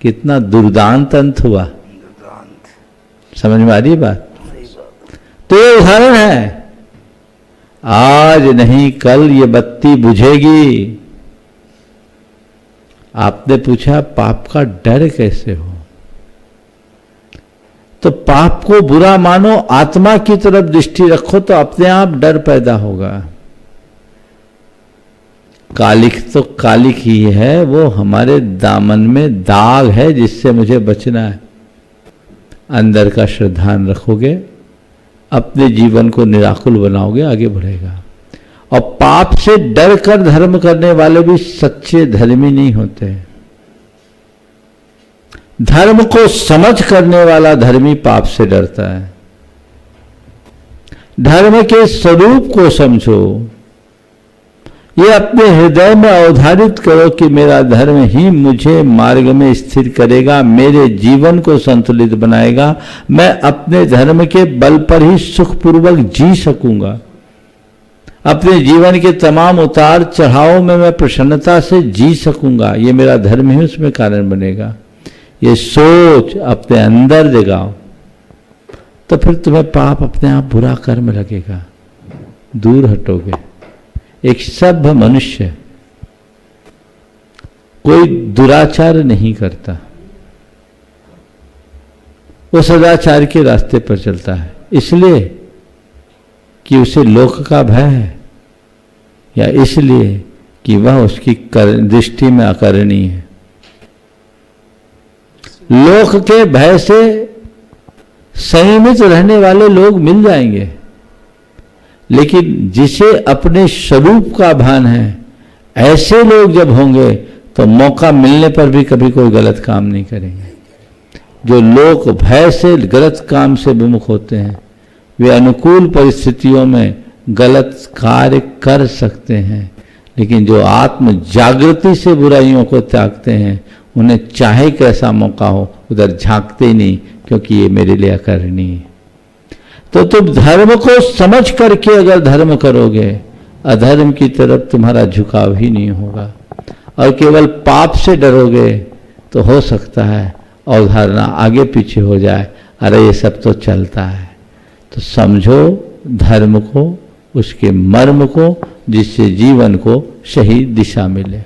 S2: कितना दुर्दांत अंत हुआ। समझ में आ रही बात? तो ये उदाहरण है। आज नहीं कल ये बत्ती बुझेगी। आपने पूछा पाप का डर कैसे हो? तो पाप को बुरा मानो, आत्मा की तरफ दृष्टि रखो, तो अपने आप डर पैदा होगा। कालिक तो कालिक ही है, वो हमारे दामन में दाग है जिससे मुझे बचना है। अंदर का श्रद्धान रखोगे, अपने जीवन को निराकुल बनाओगे, आगे बढ़ेगा। और पाप से डर कर धर्म करने वाले भी सच्चे धर्मी नहीं होते। धर्म को समझ करने वाला धर्मी पाप से डरता है। धर्म के स्वरूप को समझो, ये अपने हृदय में अवधारित करो कि मेरा धर्म ही मुझे मार्ग में स्थिर करेगा, मेरे जीवन को संतुलित बनाएगा, मैं अपने धर्म के बल पर ही सुखपूर्वक जी सकूंगा। अपने जीवन के तमाम उतार चढ़ाव में मैं प्रसन्नता से जी सकूंगा, ये मेरा धर्म ही उसमें कारण बनेगा। ये सोच अपने अंदर जगाओ, तो फिर तुम्हें पाप अपने आप बुरा कर्म लगेगा, दूर हटोगे। एक सभ्य मनुष्य कोई दुराचार नहीं करता, वो सदाचार के रास्ते पर चलता है, इसलिए कि उसे लोक का भय है, या इसलिए कि वह उसकी दृष्टि में अकरणीय है। लोक के भय से संयमित रहने वाले लोग मिल जाएंगे, लेकिन जिसे अपने स्वरूप का भान है, ऐसे लोग जब होंगे तो मौका मिलने पर भी कभी कोई गलत काम नहीं करेंगे। जो लोग भय से गलत काम से विमुख होते हैं, वे अनुकूल परिस्थितियों में गलत कार्य कर सकते हैं, लेकिन जो आत्म जागृति से बुराइयों को त्यागते हैं, उन्हें चाहे कैसा मौका हो उधर झांकते ही नहीं, क्योंकि ये मेरे लिए अकरणीय है। तो तुम धर्म को समझ करके अगर धर्म करोगे, अधर्म की तरफ तुम्हारा झुकाव ही नहीं होगा। और केवल पाप से डरोगे तो हो सकता है अवधारणा आगे पीछे हो जाए, अरे ये सब तो चलता है। तो समझो धर्म को, उसके मर्म को, जिससे जीवन को सही दिशा मिले।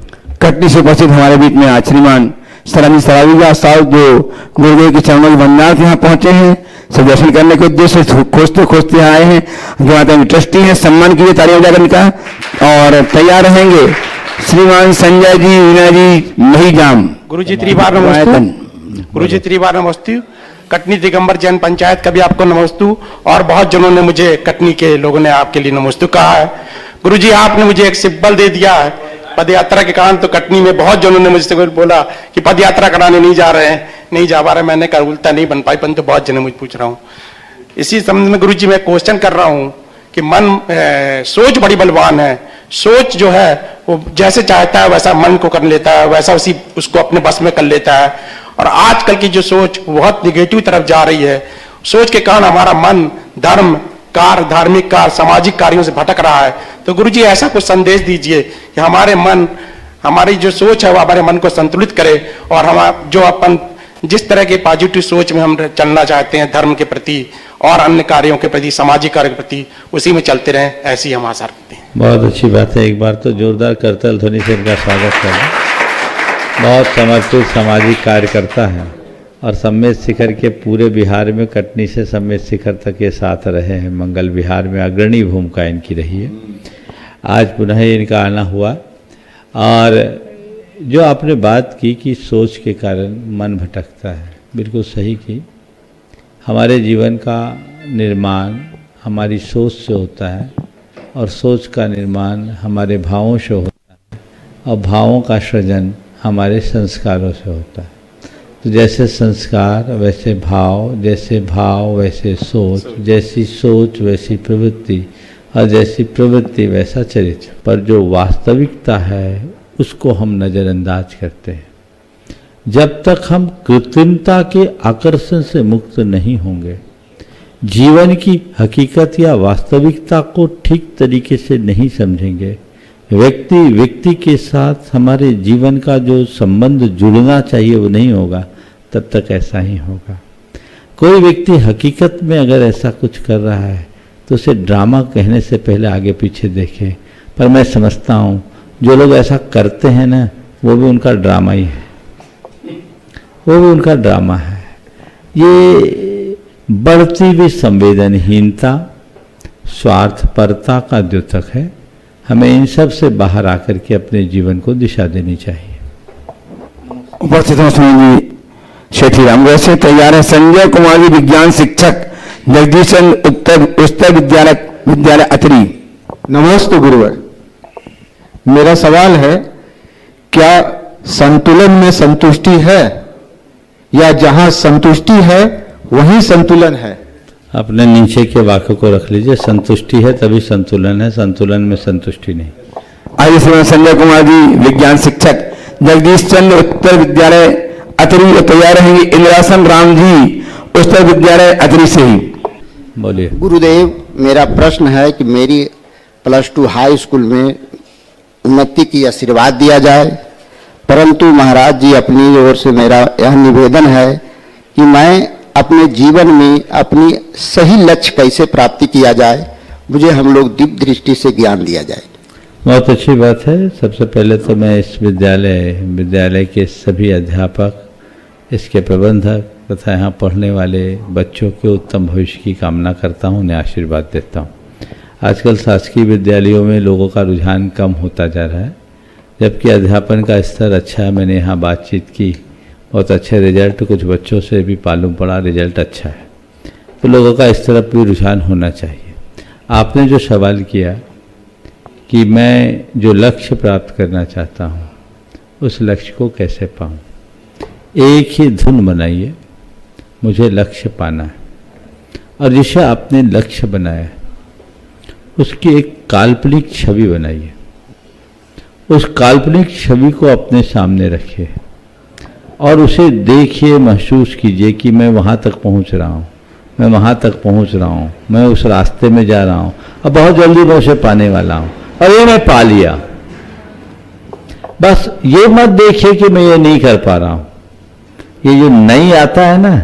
S1: कटनी से उपस्थित हमारे बीच में आज श्रीमान सरानी सरावीजा साहब जो गुरुदेव के चरणों की वंदनार्थ यहाँ पहुंचे हैं, सब दर्शन करने के उद्देश्य से खोजते खोजते आए हैं। जो माता ट्रस्टी हैं, सम्मान कीजिए तालियां बजाकर इनका। और तैयार रहेंगे श्रीमान संजय जी, वीना जी, महिजाम।
S4: गुरुजी त्रिवार नमस्तु। गुरुजी त्रिवार नमस्तु। कटनी दिगंबर जैन पंचायत का भी आपको नमस्तु। और बहुत जनों ने मुझे, कटनी के लोगों ने आपके लिए नमस्तु कहा है। गुरुजी आपने मुझे एक सिंबल दे दिया है पद यात्रा के कारण। तो कटनी में बहुत जनों ने मुझसे बोला कि पद यात्रा कराने नहीं जा रहे हैं, नहीं जा पा रहे। मैंने कहा उल्टा नहीं बन पाई, परंतु बहुत जन मुझे पूछ रहा हूँ। इसी संबंध में गुरुजी मैं क्वेश्चन कर रहा हूँ कि सोच बड़ी बलवान है। सोच जो है वो जैसे चाहता है वैसा मन को कर लेता है, वैसा उसी उसको अपने बस में कर लेता है। और आजकल की जो सोच बहुत निगेटिव तरफ जा रही है। सोच के कारण हमारा मन धर्म कार्य, धार्मिक कार्य, सामाजिक कार्यों से भटक रहा है। तो गुरुजी ऐसा कुछ संदेश दीजिए कि हमारे मन, हमारी जो सोच है वो हमारे मन को संतुलित करे और हम जो अपन जिस तरह की पॉजिटिव सोच में हम चलना चाहते हैं धर्म के प्रति और अन्य कार्यों के प्रति, सामाजिक कार्यों के प्रति, उसी में चलते रहें, ऐसी हम आशा रखते हैं।
S2: बहुत अच्छी बात है। एक बार तो जोरदार करतल ध्वनि से इनका स्वागत करें। बहुत समर्पित सामाजिक कार्य करता है और सम्मेद शिखर के पूरे बिहार में, कटनी से सम्मेद शिखर तक ये साथ रहे हैं। मंगल विहार में अग्रणी भूमिका इनकी रही है। आज पुनः इनका आना हुआ। और जो आपने बात की कि सोच के कारण मन भटकता है, बिल्कुल सही की। हमारे जीवन का निर्माण हमारी सोच से होता है और सोच का निर्माण हमारे भावों से होता है और भावों का सृजन हमारे संस्कारों से होता है। तो जैसे संस्कार वैसे भाव, जैसे भाव वैसे सोच, जैसी सोच वैसी प्रवृत्ति और जैसी प्रवृत्ति वैसा चरित्र। पर जो वास्तविकता है उसको हम नज़रअंदाज करते हैं। जब तक हम कृत्रिमता के आकर्षण से मुक्त नहीं होंगे, जीवन की हकीकत या वास्तविकता को ठीक तरीके से नहीं समझेंगे, व्यक्ति के साथ हमारे जीवन का जो संबंध जुड़ना चाहिए वो नहीं होगा, तब तक ऐसा ही होगा। कोई व्यक्ति हकीकत में अगर ऐसा कुछ कर रहा है तो उसे ड्रामा कहने से पहले आगे पीछे देखें। पर मैं समझता हूँ जो लोग ऐसा करते हैं ना, वो भी उनका ड्रामा ही है, वो भी उनका ड्रामा है। ये बढ़ती हुई संवेदनहीनता, स्वार्थपरता का द्योतक है। हमें इन सब से बाहर आकर के अपने जीवन को दिशा देनी चाहिए।
S1: उपस्थित हैं सुनील जी शेठी राम। वैसे तैयार है संजय कुमार जी, विज्ञान शिक्षक, जगदीश चंद्र उच्चतर विद्यालय अतरी।
S5: नमस्ते गुरुवर। मेरा सवाल है, क्या संतुलन में संतुष्टि है या जहां संतुष्टि है वहीं संतुलन है?
S2: अपने नीचे के वाक्य को रख लीजिए। संतुष्टि है तभी संतुलन है, संतुलन में संतुष्टि नहीं।
S1: आइए श्रीमान संजय कुमार जी, विज्ञान शिक्षक, जगदीश चंद्र उत्तर विद्यालय अतरी। और तैयार रहेंगे इंद्रासन राम जी, उच्चतर विद्यालय अतरी से ही।
S2: बोलिए।
S6: गुरुदेव, मेरा प्रश्न है कि मेरी +2 हाई स्कूल में उन्नति की आशीर्वाद दिया जाए, परंतु महाराज जी अपनी ओर से मेरा यह निवेदन है कि मैं अपने जीवन में अपनी सही लक्ष्य कैसे प्राप्ति किया जाए, मुझे हम लोग दिव्य दृष्टि से ज्ञान दिया जाए।
S2: बहुत अच्छी बात है। सबसे पहले तो मैं इस विद्यालय के सभी अध्यापक, इसके प्रबंधक तथा यहाँ पढ़ने वाले बच्चों के उत्तम भविष्य की कामना करता हूँ, उन्हें आशीर्वाद देता हूँ। आजकल शासकीय विद्यालयों में लोगों का रुझान कम होता जा रहा है, जबकि अध्यापन का स्तर अच्छा है। मैंने यहाँ बातचीत की, बहुत अच्छे रिजल्ट, कुछ बच्चों से भी मालूम पड़ा रिजल्ट अच्छा है। तो लोगों का इस तरफ भी रुझान होना चाहिए। आपने जो सवाल किया कि मैं जो लक्ष्य प्राप्त करना चाहता हूँ उस लक्ष्य को कैसे पाऊँ, एक ही धुन बनाइए, मुझे लक्ष्य पाना है। और जिसे आपने लक्ष्य बनाया उसकी एक काल्पनिक छवि बनाइए, उस काल्पनिक छवि को अपने सामने रखिए और उसे देखिए, महसूस कीजिए कि मैं वहाँ तक पहुँच रहा हूँ, मैं वहाँ तक पहुँच रहा हूँ, मैं उस रास्ते में जा रहा हूँ और बहुत जल्दी मैं उसे पाने वाला हूँ और ये मैं पा लिया। बस ये मत देखिए कि मैं ये नहीं कर पा रहा हूँ। ये जो नहीं आता है ना,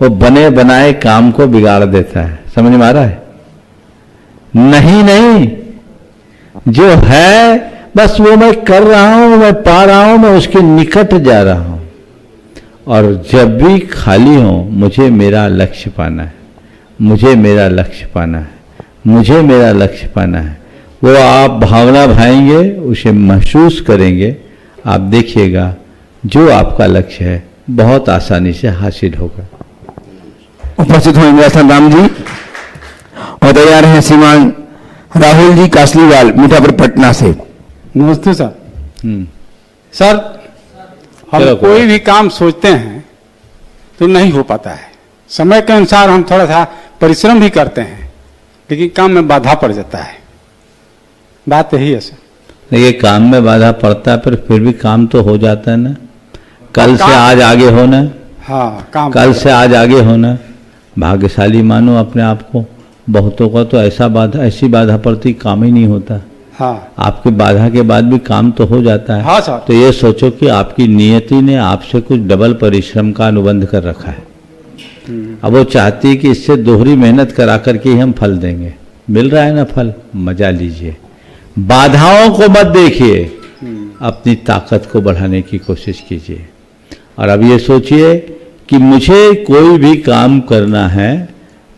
S2: वो बने बनाए काम को बिगाड़ देता है। समझ में आ रहा है? नहीं, जो है बस वो मैं कर रहा हूं, मैं पा रहा हूं, मैं उसके निकट जा रहा हूं। और जब भी खाली हो, मुझे मेरा लक्ष्य पाना है, मुझे मेरा लक्ष्य पाना है, मुझे मेरा लक्ष्य पाना है, वो आप भावना भाएंगे, उसे महसूस करेंगे, आप देखिएगा जो आपका लक्ष्य है बहुत आसानी से हासिल होगा।
S1: उपस्थित हुए इंदिरा राम जी और तैयार हैं श्रीमान राहुल जी कासलीवाल मीठापुर पटना से।
S7: नमस्ते सर। सर, हम
S2: चलो,
S7: कोई भी काम सोचते हैं तो नहीं हो पाता है। समय के अनुसार हम थोड़ा सा परिश्रम भी करते हैं, लेकिन काम में बाधा पड़ जाता है। बात यही है सर।
S2: देखिए, काम में बाधा पड़ता है पर फिर भी काम तो हो जाता है ना। कल से आज आगे होना,
S7: हाँ, काम
S2: कल से आज आगे होना, भाग्यशाली मानो अपने आप को। बहुतों का तो ऐसी बाधा पड़ती काम ही नहीं होता।
S7: हाँ,
S2: आपके बाधा के बाद भी काम तो हो जाता है।
S7: हाँ सर।
S2: तो ये सोचो कि आपकी नियति ने आपसे कुछ डबल परिश्रम का अनुबंध कर रखा है। अब वो चाहती है कि इससे दोहरी मेहनत करा करके ही हम फल देंगे। मिल रहा है ना फल, मजा लीजिए। बाधाओं को मत देखिए, अपनी ताकत को बढ़ाने की कोशिश कीजिए। और अब ये सोचिए कि मुझे कोई भी काम करना है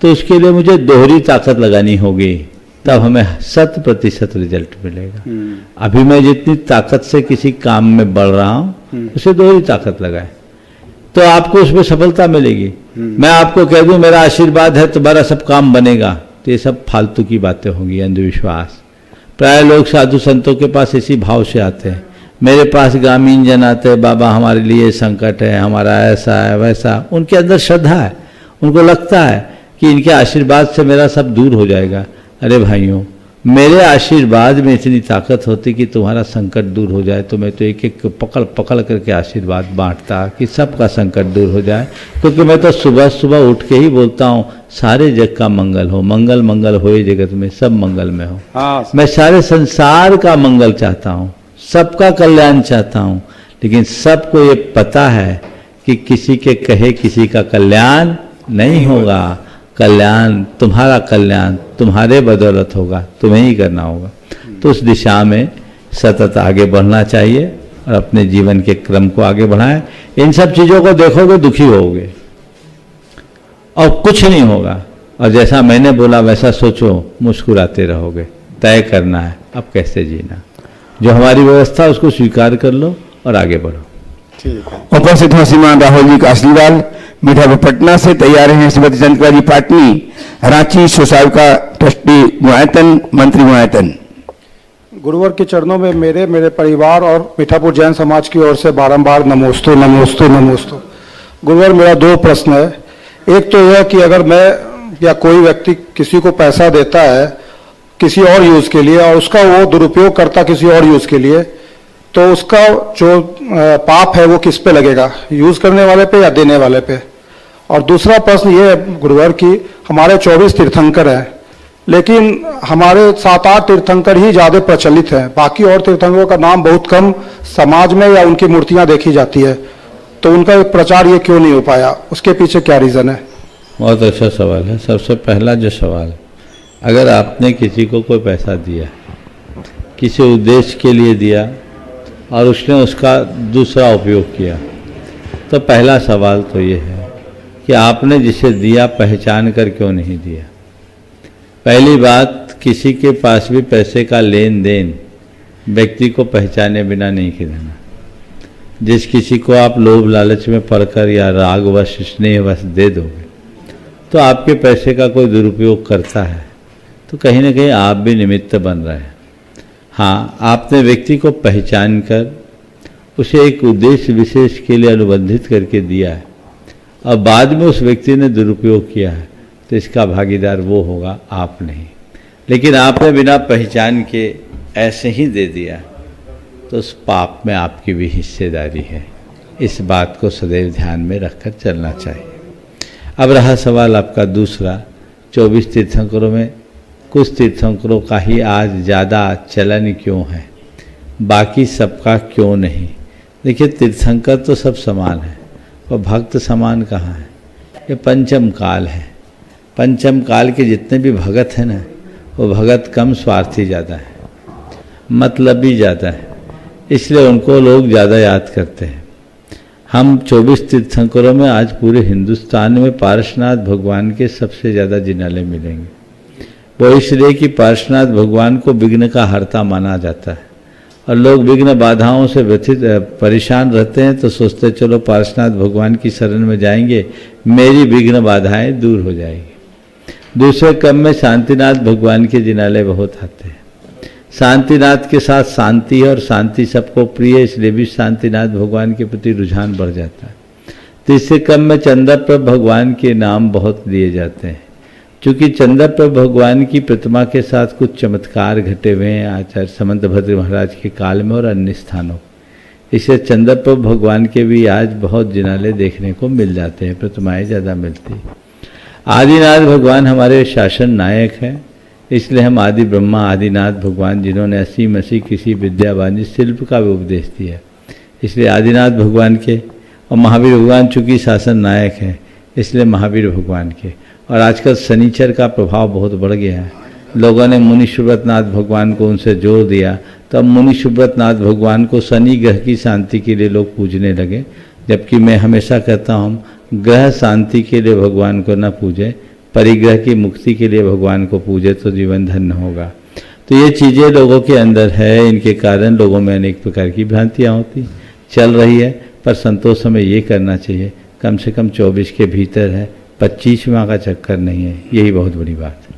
S2: तो उसके लिए मुझे दोहरी ताकत लगानी होगी, तब हमें 100% रिजल्ट मिलेगा। अभी मैं जितनी ताकत से किसी काम में बढ़ रहा हूं, उसे दोहरी ताकत लगाए तो आपको उसमें सफलता मिलेगी। मैं आपको कह दूं मेरा आशीर्वाद है तुम्हारा सब काम बनेगा, तो ये सब फालतू की बातें होंगी, अंधविश्वास। प्राय लोग साधु संतों के पास इसी भाव से आते हैं। मेरे पास ग्रामीण जन आते हैं, बाबा हमारे लिए संकट है, हमारा ऐसा है वैसा। उनके अंदर श्रद्धा है, उनको लगता है कि इनके आशीर्वाद से मेरा सब दूर हो जाएगा। अरे भाइयों, मेरे आशीर्वाद में इतनी ताकत होती कि तुम्हारा संकट दूर हो जाए तो मैं तो एक एक पकड़ पकड़ करके आशीर्वाद बांटता कि सबका संकट दूर हो जाए। क्योंकि मैं तो सुबह सुबह उठ के ही बोलता हूँ सारे जग का मंगल हो, मंगल मंगल होए जगत में, सब मंगल में हो।
S7: हाँ,
S2: मैं सारे संसार का मंगल चाहता हूँ, सबका कल्याण चाहता हूँ। लेकिन सबको ये पता है कि किसी के कहे किसी का कल्याण नहीं होगा। कल्याण, तुम्हारा कल्याण तुम्हारे बदौलत होगा, तुम्हें ही करना होगा। तो उस दिशा में सतत आगे बढ़ना चाहिए और अपने जीवन के क्रम को आगे बढ़ाएं। इन सब चीज़ों को देखोगे दुखी होगे और कुछ नहीं होगा। और जैसा मैंने बोला वैसा सोचो, मुस्कुराते रहोगे। तय करना है अब कैसे जीना। जो हमारी व्यवस्था उसको स्वीकार कर लो और आगे बढ़ो।
S7: ठीक है।
S1: उपस्थित हुए श्रीमान राहुल जी कासलीवाल मीठापुर पटना से। तैयार हैं श्रीमती चंद्रिका जी पाटनी रांची सोसाइटी का ट्रस्टी मुआयतन मंत्री मुआयतन।
S8: गुरुवर के चरणों में मेरे परिवार और मीठापुर जैन समाज की ओर से बारंबार नमोस्तु नमोस्तु नमोस्तु। गुरुवर, मेरा 2 प्रश्न है। एक तो यह कि अगर मैं या कोई व्यक्ति किसी को पैसा देता है किसी और यूज के लिए और उसका वो दुरुपयोग करता किसी और यूज के लिए, तो उसका जो पाप है वो किस पे लगेगा, यूज करने वाले पे या देने वाले पे? और दूसरा प्रश्न ये है गुरुवर कि हमारे 24 तीर्थंकर हैं, लेकिन हमारे 7-8 तीर्थंकर ही ज्यादा प्रचलित हैं। बाकी और तीर्थंकरों का नाम बहुत कम समाज में या उनकी मूर्तियां देखी जाती है, तो उनका प्रचार ये क्यों नहीं हो पाया? उसके पीछे क्या रीजन है?
S2: बहुत अच्छा सवाल है। सबसे पहला जो सवाल, अगर आपने किसी को कोई पैसा दिया, किसी उद्देश्य के लिए दिया और उसने उसका दूसरा उपयोग किया, तो पहला सवाल तो ये है कि आपने जिसे दिया पहचान कर क्यों नहीं दिया। पहली बात, किसी के पास भी पैसे का लेन देन व्यक्ति को पहचाने बिना नहीं देना। जिस किसी को आप लोभ लालच में पड़कर या रागवश स्नेहवश दे दोगे तो आपके पैसे का कोई दुरुपयोग करता है तो कहीं ना कहीं आप भी निमित्त बन रहे हैं। हाँ, आपने व्यक्ति को पहचान कर उसे एक उद्देश्य विशेष के लिए अनुबंधित करके दिया है और बाद में उस व्यक्ति ने दुरुपयोग किया है, तो इसका भागीदार वो होगा, आप नहीं। लेकिन आपने बिना पहचान के ऐसे ही दे दिया तो उस पाप में आपकी भी हिस्सेदारी है। इस बात को सदैव ध्यान में रखकर चलना चाहिए। अब रहा सवाल आपका दूसरा, 24 तीर्थंकरों में कुछ तीर्थंकरों का ही आज ज़्यादा चलन क्यों है, बाकी सबका क्यों नहीं? देखिए, तीर्थंकर तो सब समान है और भक्त समान कहाँ है? ये पंचम काल है। पंचम काल के जितने भी भगत हैं ना, वो भगत कम स्वार्थी ज़्यादा है। मतलबी ज़्यादा है, इसलिए उनको लोग ज़्यादा याद करते हैं। हम 24 तीर्थंकरों में आज पूरे हिंदुस्तान में पार्श्वनाथ भगवान के सबसे ज़्यादा जिनाले मिलेंगे। वो इसलिए कि पार्श्वनाथ भगवान को विघ्न का हर्ता माना जाता है और लोग विघ्न बाधाओं से व्यथित परेशान रहते हैं तो सोचते चलो पार्श्वनाथ भगवान की शरण में जाएंगे, मेरी विघ्न बाधाएं दूर हो जाएंगी। दूसरे क्रम में शांतिनाथ भगवान के जिनाले बहुत आते हैं। शांतिनाथ के साथ शांति है और शांति सबको प्रिय है, इसलिए भी शांतिनाथ भगवान के प्रति रुझान बढ़ जाता है। तीसरे क्रम में चंद्रप्रभ भगवान के नाम बहुत लिए जाते हैं, क्योंकि चंद्रप्रभ भगवान की प्रतिमा के साथ कुछ चमत्कार घटे हुए हैं आचार्य समंतभद्र महाराज के काल में और अन्य स्थानों। इससे चंद्रप्रभ भगवान के भी आज बहुत जिनाले देखने को मिल जाते हैं, प्रतिमाएं ज़्यादा मिलती हैं। आदिनाथ भगवान हमारे शासन नायक हैं, इसलिए हम आदि ब्रह्मा आदिनाथ भगवान जिन्होंने असीम असी किसी विद्यावानी शिल्प का भी उपदेश दिया, इसलिए आदिनाथ भगवान के। और महावीर भगवान चूँकि शासन नायक हैं, इसलिए महावीर भगवान के। और आजकल शनिचर का प्रभाव बहुत बढ़ गया है, लोगों ने मुनि सुब्रतनाथ भगवान को उनसे जोड़ दिया, तब मुनि सुब्रतनाथ भगवान को शनि ग्रह की शांति के लिए लोग पूजने लगे। जबकि मैं हमेशा कहता हूँ ग्रह शांति के लिए भगवान को न पूजे, परिग्रह की मुक्ति के लिए भगवान को पूजे तो जीवन धन्य होगा। तो ये चीज़ें लोगों के अंदर है, इनके कारण लोगों में अनेक प्रकार की भ्रांतियाँ होती चल रही है। पर संतोष हमें ये करना चाहिए, कम से कम 24 के भीतर है, 25वां का चक्कर नहीं है, यही बहुत बड़ी बात है।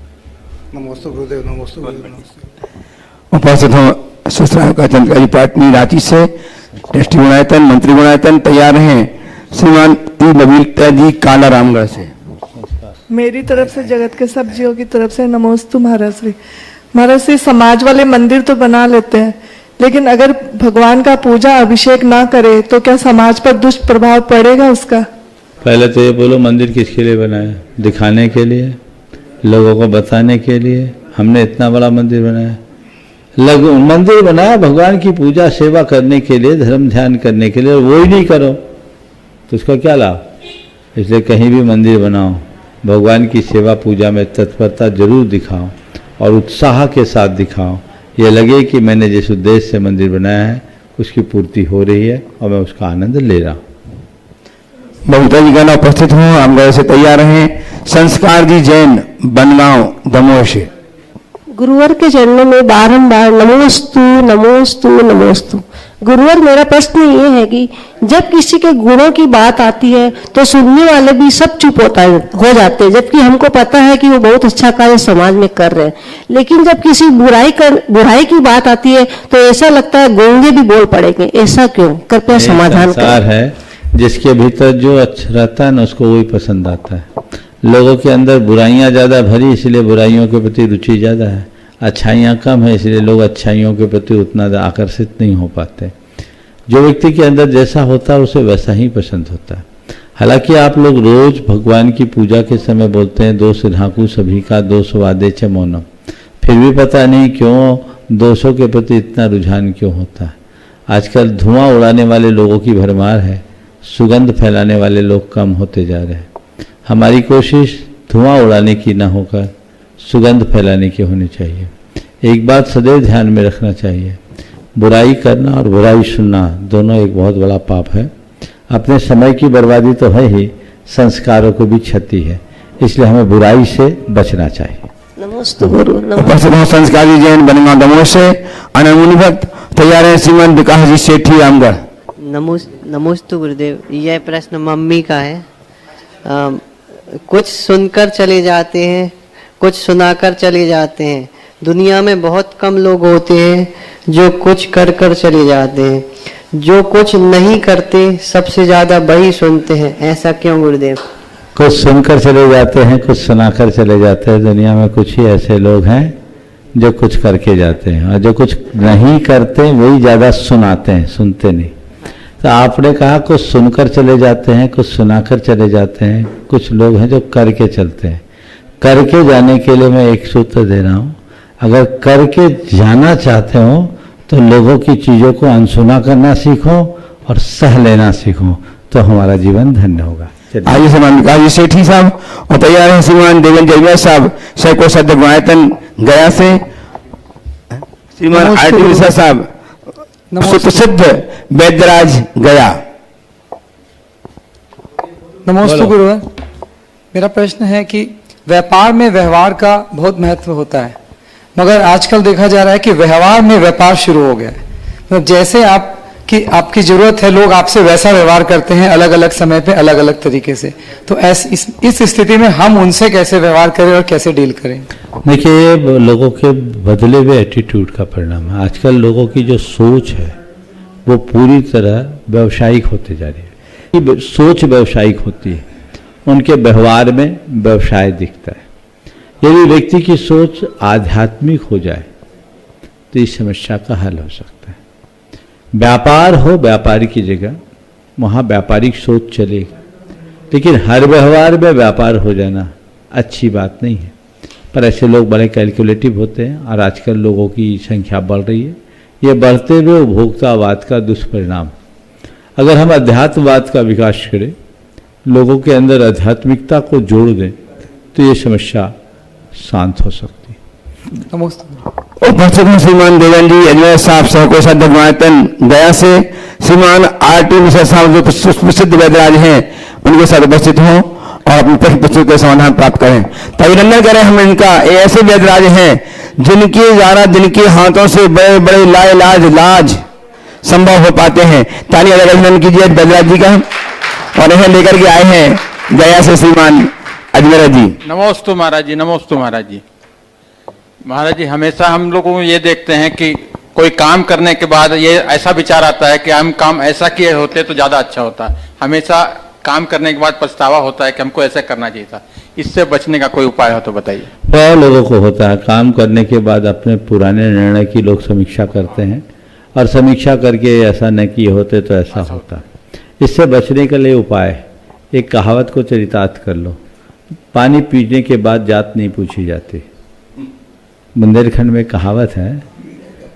S8: नमस्ते गुरुदेव, नमस्ते गुरुदेव, नमस्ते।
S1: उपस्थित हो सुश्राव का चंद्रकारी पाटनी रांची से ट्रस्टी गुणायतन मंत्री गुणायतन तैयार हैं श्रीमान टी नबीलता जी काला रामगढ़ से।
S9: मेरी तरफ से जगत के सब जीवों की तरफ से नमोस्तु महाराज श्री। महाराज श्री, समाज वाले मंदिर तो बना लेते हैं, लेकिन अगर भगवान का पूजा अभिषेक ना करे तो क्या समाज पर दुष्प्रभाव पड़ेगा उसका?
S2: पहले तो ये बोलो मंदिर किसके लिए बनाया? दिखाने के लिए, लोगों को बताने के लिए हमने इतना बड़ा मंदिर बनाया। मंदिर बनाया भगवान की पूजा सेवा करने के लिए, धर्म ध्यान करने के लिए, वो ही नहीं करो तो उसका क्या लाभ? इसलिए कहीं भी मंदिर बनाओ, भगवान की सेवा पूजा में तत्परता जरूर दिखाओ और उत्साह के साथ दिखाओ। ये लगे कि मैंने जिस उद्देश्य से मंदिर बनाया है उसकी पूर्ति हो रही है और मैं उसका आनंद ले रहा हूँ।
S1: बबीता जी गाना उपस्थित हूँ, रामगढ़ से तैयार हैं संस्कार जी जैन बनगांव दमोह से।
S10: गुरुवर के चरणों में बारंबार नमोस्तु नमोस्तु नमोस्तु। गुरुवर, मेरा प्रश्न ये है कि जब किसी के गुणों की बात आती है तो सुनने वाले भी सब चुप हो जाते हैं, जबकि हमको पता है कि वो बहुत अच्छा कार्य समाज में कर रहे हैं। लेकिन जब किसी बुराई की बात आती है तो ऐसा लगता है गूंगे भी बोल पड़ेंगे। ऐसा क्यों? कृपया समाधान करें।
S2: है जिसके भीतर जो अच्छा रहता है ना उसको वही पसंद आता है। लोगों के अंदर बुराइयां ज़्यादा भरी, इसलिए बुराइयों के प्रति रुचि ज़्यादा है। अच्छाइयाँ कम है, इसलिए लोग अच्छाइयों के प्रति उतना आकर्षित नहीं हो पाते। जो व्यक्ति के अंदर जैसा होता है उसे वैसा ही पसंद होता है। हालांकि आप लोग रोज भगवान की पूजा के समय बोलते हैं दोष ढाकू सभी का दोष वादे च मौनम, फिर भी पता नहीं क्यों दोषों के प्रति इतना रुझान क्यों होता है। आजकल धुआं उड़ाने वाले लोगों की भरमार है, सुगंध फैलाने वाले लोग कम होते जा रहे हैं। हमारी कोशिश धुआं उड़ाने की ना होकर सुगंध फैलाने की होनी चाहिए। एक बात सदैव ध्यान में रखना चाहिए, बुराई करना और बुराई सुनना दोनों एक बहुत बड़ा पाप है। अपने समय की बर्बादी तो है ही, संस्कारों को भी क्षति है, इसलिए हमें बुराई से बचना चाहिए।
S10: नमस्ते गुरु।
S1: उपस्थित हूँ संस्कार जी जैन बनगांव दमोह से। अनमुनि भक्त तैयार हैं श्रीमान विकास जी सेठी रामगढ़।
S11: नमोस्तु गुरुदेव। यह प्रश्न मम्मी का है। कुछ सुनकर चले जाते हैं, कुछ सुनाकर चले जाते हैं। दुनिया में बहुत कम लोग होते हैं जो कुछ कर कर चले जाते हैं। जो कुछ नहीं करते सबसे ज्यादा वही सुनते हैं। ऐसा क्यों गुरुदेव?
S2: कुछ सुनकर चले जाते हैं, कुछ सुनाकर चले जाते हैं। दुनिया में कुछ ही ऐसे लोग हैं जो कुछ करके जाते हैं, और जो कुछ नहीं करते वही ज्यादा सुनाते हैं, सुनते नहीं। तो आपने कहा कुछ सुनकर चले जाते हैं, कुछ सुनाकर चले जाते हैं। कुछ लोग हैं जो करके चलते हैं। करके जाने के लिए मैं एक सूत्र दे रहा हूँ, अगर करके जाना चाहते हो तो लोगों की चीज़ों को अनसुना करना सीखो और सह लेना सीखो, तो हमारा जीवन धन्य होगा।
S1: आइए श्रीमान विकास जी सेठी साहब और तैयार हैं श्रीमान देवेंद्र जैमिया साहब सैको सद्य गुणायतन गया से। श्रीमान
S12: नमस्ते
S1: आरटी मिश्रा साहब, सुप्रसिद्ध वैद्यराज गया।
S12: नमस्ते
S2: बोलो।
S12: गुरुवर। मेरा प्रश्न है कि व्यापार में व्यवहार का बहुत महत्व होता है, मगर आजकल देखा जा रहा है कि व्यवहार में व्यापार शुरू हो गया है। मतलब जैसे आपकी जरूरत है, लोग आपसे वैसा व्यवहार करते हैं, अलग अलग समय पे अलग अलग तरीके से। तो इस स्थिति में हम उनसे कैसे व्यवहार करें और कैसे डील करें?
S2: देखिए, ये लोगों के बदले हुए एटीट्यूड का परिणाम है। आजकल लोगों की जो सोच है वो पूरी तरह व्यवसायिक होते जा रही है। सोच व्यवसायिक होती है, उनके व्यवहार में व्यवसाय दिखता है। यदि व्यक्ति की सोच आध्यात्मिक हो जाए तो इस समस्या का हल हो सकता है। व्यापार हो व्यापारी की जगह, वहाँ व्यापारिक सोच चलेगी, लेकिन हर व्यवहार में व्यापार हो जाना अच्छी बात नहीं है। पर ऐसे लोग बड़े कैलकुलेटिव होते हैं और आजकल लोगों की संख्या बढ़ रही है। ये बढ़ते हुए उपभोक्तावाद का दुष्परिणाम। अगर हम अध्यात्मवाद का विकास करें, लोगों के अंदर आध्यात्मिकता को जोड़ दें, तो ये समस्या शांत हो सकती है।
S12: नमस्ते।
S1: उपस्थित श्रीमान देवन जी अजमेर साहब सहकोषाध्यक्ष मायतन गया से, श्रीमान आरटी मिश्रा साहब जो सुप्रसिद्ध वैद्यराज हैं उनके साथ उपस्थित हों और अपने प्रश्न प्रस्तुत के समाधान प्राप्त करें। तो अभिनंदन करें हम इनका। ये ऐसे वैद्यराज हैं जिनके द्वारा जिनके हाथों से बड़े बड़े लाज संभव हो पाते हैं। ताली बजाकर अभिनंदन कीजिए वैद्यराज जी का। और इन्हें लेकर के आए हैं गया से श्रीमान अजमेर जी।
S13: नमोस्तु महाराज जी, नमोस्तु महाराज जी। महाराज जी, हमेशा हम लोगों को ये देखते हैं कि कोई काम करने के बाद ये ऐसा विचार आता है कि हम काम ऐसा किए होते तो ज्यादा अच्छा होता। हमेशा काम करने के बाद पछतावा होता है कि हमको ऐसा करना चाहिए था। इससे बचने का कोई उपाय हो तो बताइए।
S2: बहुत लोगों को होता है, काम करने के बाद अपने पुराने निर्णय की लोग समीक्षा करते हैं और समीक्षा करके ऐसा न किए होते तो ऐसा होता। इससे बचने के लिए उपाय, एक कहावत को चरितार्थ कर लो। पानी पीने के बाद जात नहीं पूछी जाती। बुंदेलखंड में कहावत है,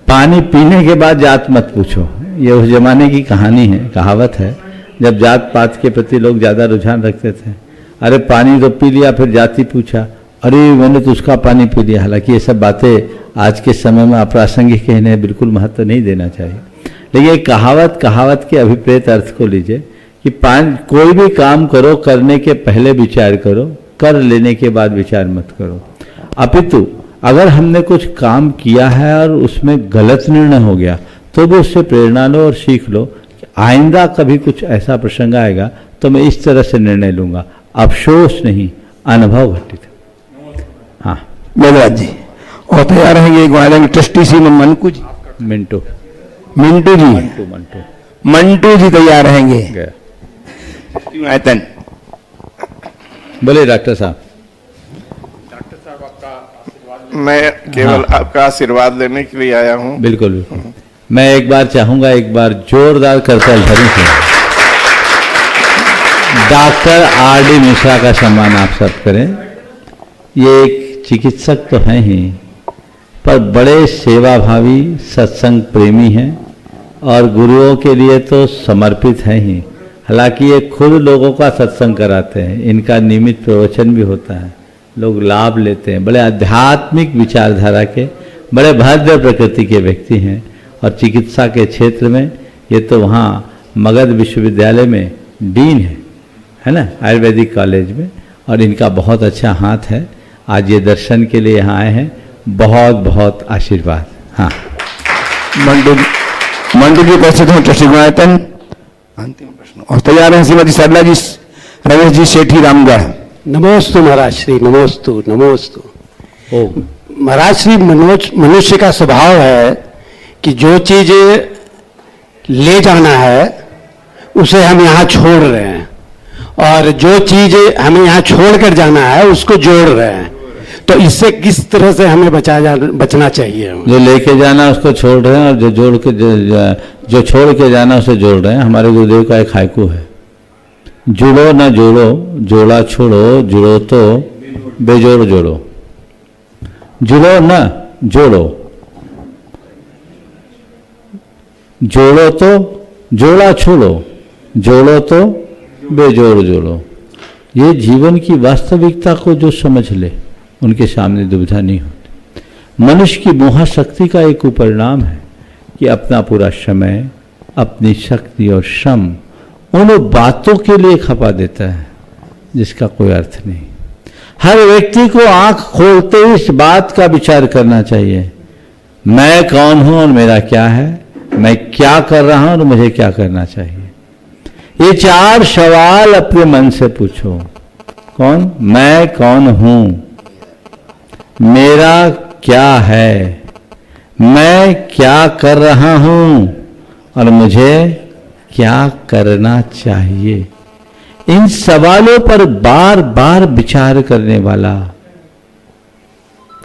S2: पानी पीने के बाद जात मत पूछो। ये उस जमाने की कहानी है, कहावत है, जब जात पात के प्रति लोग ज़्यादा रुझान रखते थे। अरे पानी तो पी लिया, फिर जाति पूछा, अरे मैंने तो उसका पानी पी लिया। हालांकि ये सब बातें आज के समय में अप्रासंगिक है, इन्हें बिल्कुल महत्व नहीं देना चाहिए। लेकिन कहावत के अभिप्रेत अर्थ को लीजिए कि कोई भी काम करो, करने के पहले विचार करो, कर लेने के बाद विचार मत करो। अपितु अगर हमने कुछ काम किया है और उसमें गलत निर्णय हो गया तो भी उससे प्रेरणा लो और सीख लो कि आइंदा कभी कुछ ऐसा प्रसंग आएगा तो मैं इस तरह से निर्णय लूंगा। अफसोस नहीं, अनुभव घटित। हाँ
S1: वैद्यराज जी। और तैयार रहेंगे ग्वालियर ट्रस्टी श्री मंटू जी। मिंटू जी मंटू जी तैयार रहेंगे। आयतन
S2: बोले डॉक्टर साहब।
S14: मैं केवल आपका आशीर्वाद लेने के लिए आया हूँ।
S2: बिल्कुल बिल्कुल। मैं एक बार चाहूंगा, एक बार जोरदार करताल ध्वनि से डॉक्टर आर.डी. मिश्रा का सम्मान आप सब करें। ये एक चिकित्सक तो हैं ही, पर बड़े सेवाभावी सत्संग प्रेमी हैं और गुरुओं के लिए तो समर्पित हैं ही। हालांकि ये खुद लोगों का सत्संग कराते हैं, इनका नियमित प्रवचन भी होता है, लोग लाभ लेते हैं। बड़े आध्यात्मिक विचारधारा के, बड़े भद्र प्रकृति के व्यक्ति हैं और चिकित्सा के क्षेत्र में ये तो वहाँ मगध विश्वविद्यालय में डीन है ना, आयुर्वेदिक कॉलेज में, और इनका बहुत अच्छा हाथ है। आज ये दर्शन के लिए यहाँ आए हैं, बहुत बहुत आशीर्वाद। हाँ
S1: मंडू जी उपस्थित हूँ ट्रस्टी गुणायतन। अंतिम प्रश्न और तैयार हैं श्रीमती सरला जी रमेश जी सेठी रामगढ़।
S15: नमोस्तु महाराज श्री, नमोस्तु नमोस्तु। महाराज श्री, मनुष्य का स्वभाव है कि जो चीज ले जाना है उसे हम यहाँ छोड़ रहे हैं, और जो चीज हमें यहाँ छोड़कर जाना है उसको जोड़ रहे हैं। तो इससे किस तरह से हमें बचना चाहिए?
S2: जो लेके जाना उसको छोड़ रहे हैं और जो छोड़ के जाना उसे जोड़ रहे हैं। हमारे गुरुदेव का एक हाइकू है, जुड़ो न जोड़ो, जोड़ा छोड़ो, जुड़ो तो बेजोड़ जोड़ो। जुड़ो न जोड़ो, जोड़ो तो जोड़ा छोड़ो, जोड़ो तो बेजोड़ जोड़ो। ये जीवन की वास्तविकता को जो समझ ले उनके सामने दुविधा नहीं होती। मनुष्य की मोहशक्ति का एक उपरिणाम है कि अपना पूरा समय, अपनी शक्ति और श्रम उन बातों के लिए खपा देता है जिसका कोई अर्थ नहीं। हर व्यक्ति को आंख खोलते ही इस बात का विचार करना चाहिए, मैं कौन हूं और मेरा क्या है, मैं क्या कर रहा हूं और मुझे क्या करना चाहिए। ये 4 सवाल अपने मन से पूछो। कौन? मैं कौन हूं, मेरा क्या है, मैं क्या कर रहा हूं और मुझे क्या करना चाहिए। इन सवालों पर बार बार विचार करने वाला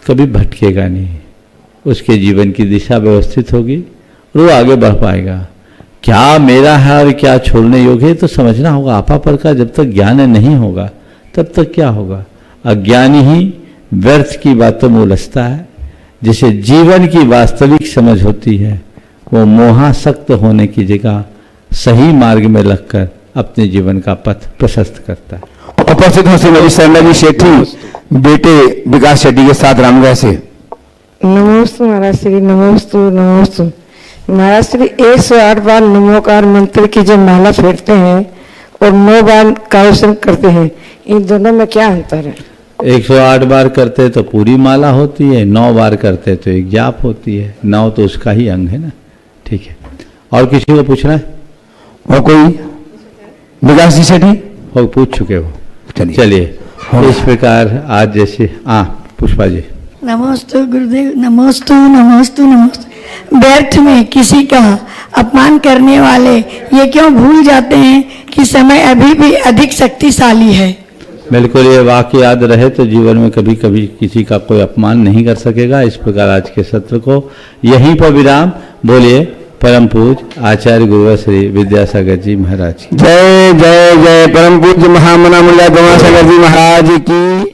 S2: कभी भटकेगा नहीं, उसके जीवन की दिशा व्यवस्थित होगी और वो आगे बढ़ पाएगा। क्या मेरा है और क्या छोड़ने योग्य है तो समझना होगा। आपा पर का जब तक ज्ञान नहीं होगा तब तक क्या होगा। अज्ञानी ही व्यर्थ की बातों में उलझता है। जिसे जीवन की वास्तविक समझ होती है वो मोहासक्त होने की जगह सही मार्ग में लगकर अपने जीवन का पथ प्रशस्त करता है।
S1: उपस्थित हो श्रीमती शर्मा जी शेट्टी बेटे विकास शेट्टी के साथ रामगढ़ से।
S16: नमोस्तु महाराज श्री, नमोस्तु नमोस्तु महाराज श्री। 108 बार नमोकार मंत्र की जो माला फेरते हैं और 9 बार काव्य करते हैं, इन दोनों में क्या अंतर है?
S2: 108 बार करते तो पूरी माला होती है, 9 बार करते तो एक जाप होती है। 9 तो उसका ही अंग है ना। ठीक है, और किसी को पूछना है?
S1: और कोई? विकास जी सेठी
S2: हो पूछ चुके हो। चलिए इस प्रकार आज जैसे पुष्पा जी।
S17: नमोस्तु गुरुदेव, नमोस्तु नमोस्तु नमोस्तु। व्यर्थ में किसी का अपमान करने वाले ये क्यों भूल जाते हैं कि समय अभी भी अधिक शक्तिशाली है।
S2: बिल्कुल, ये वाक्य याद रहे तो जीवन में कभी कभी किसी का कोई अपमान नहीं कर सकेगा। इस प्रकार आज के सत्र को यहीं पर विराम। बोलिए परम पूज्य आचार्य गुरुवर श्री विद्यासागर जी महाराज की
S1: जय जय जय। परम पूज्य महामना मुल्ला गंगासागर जी महाराज की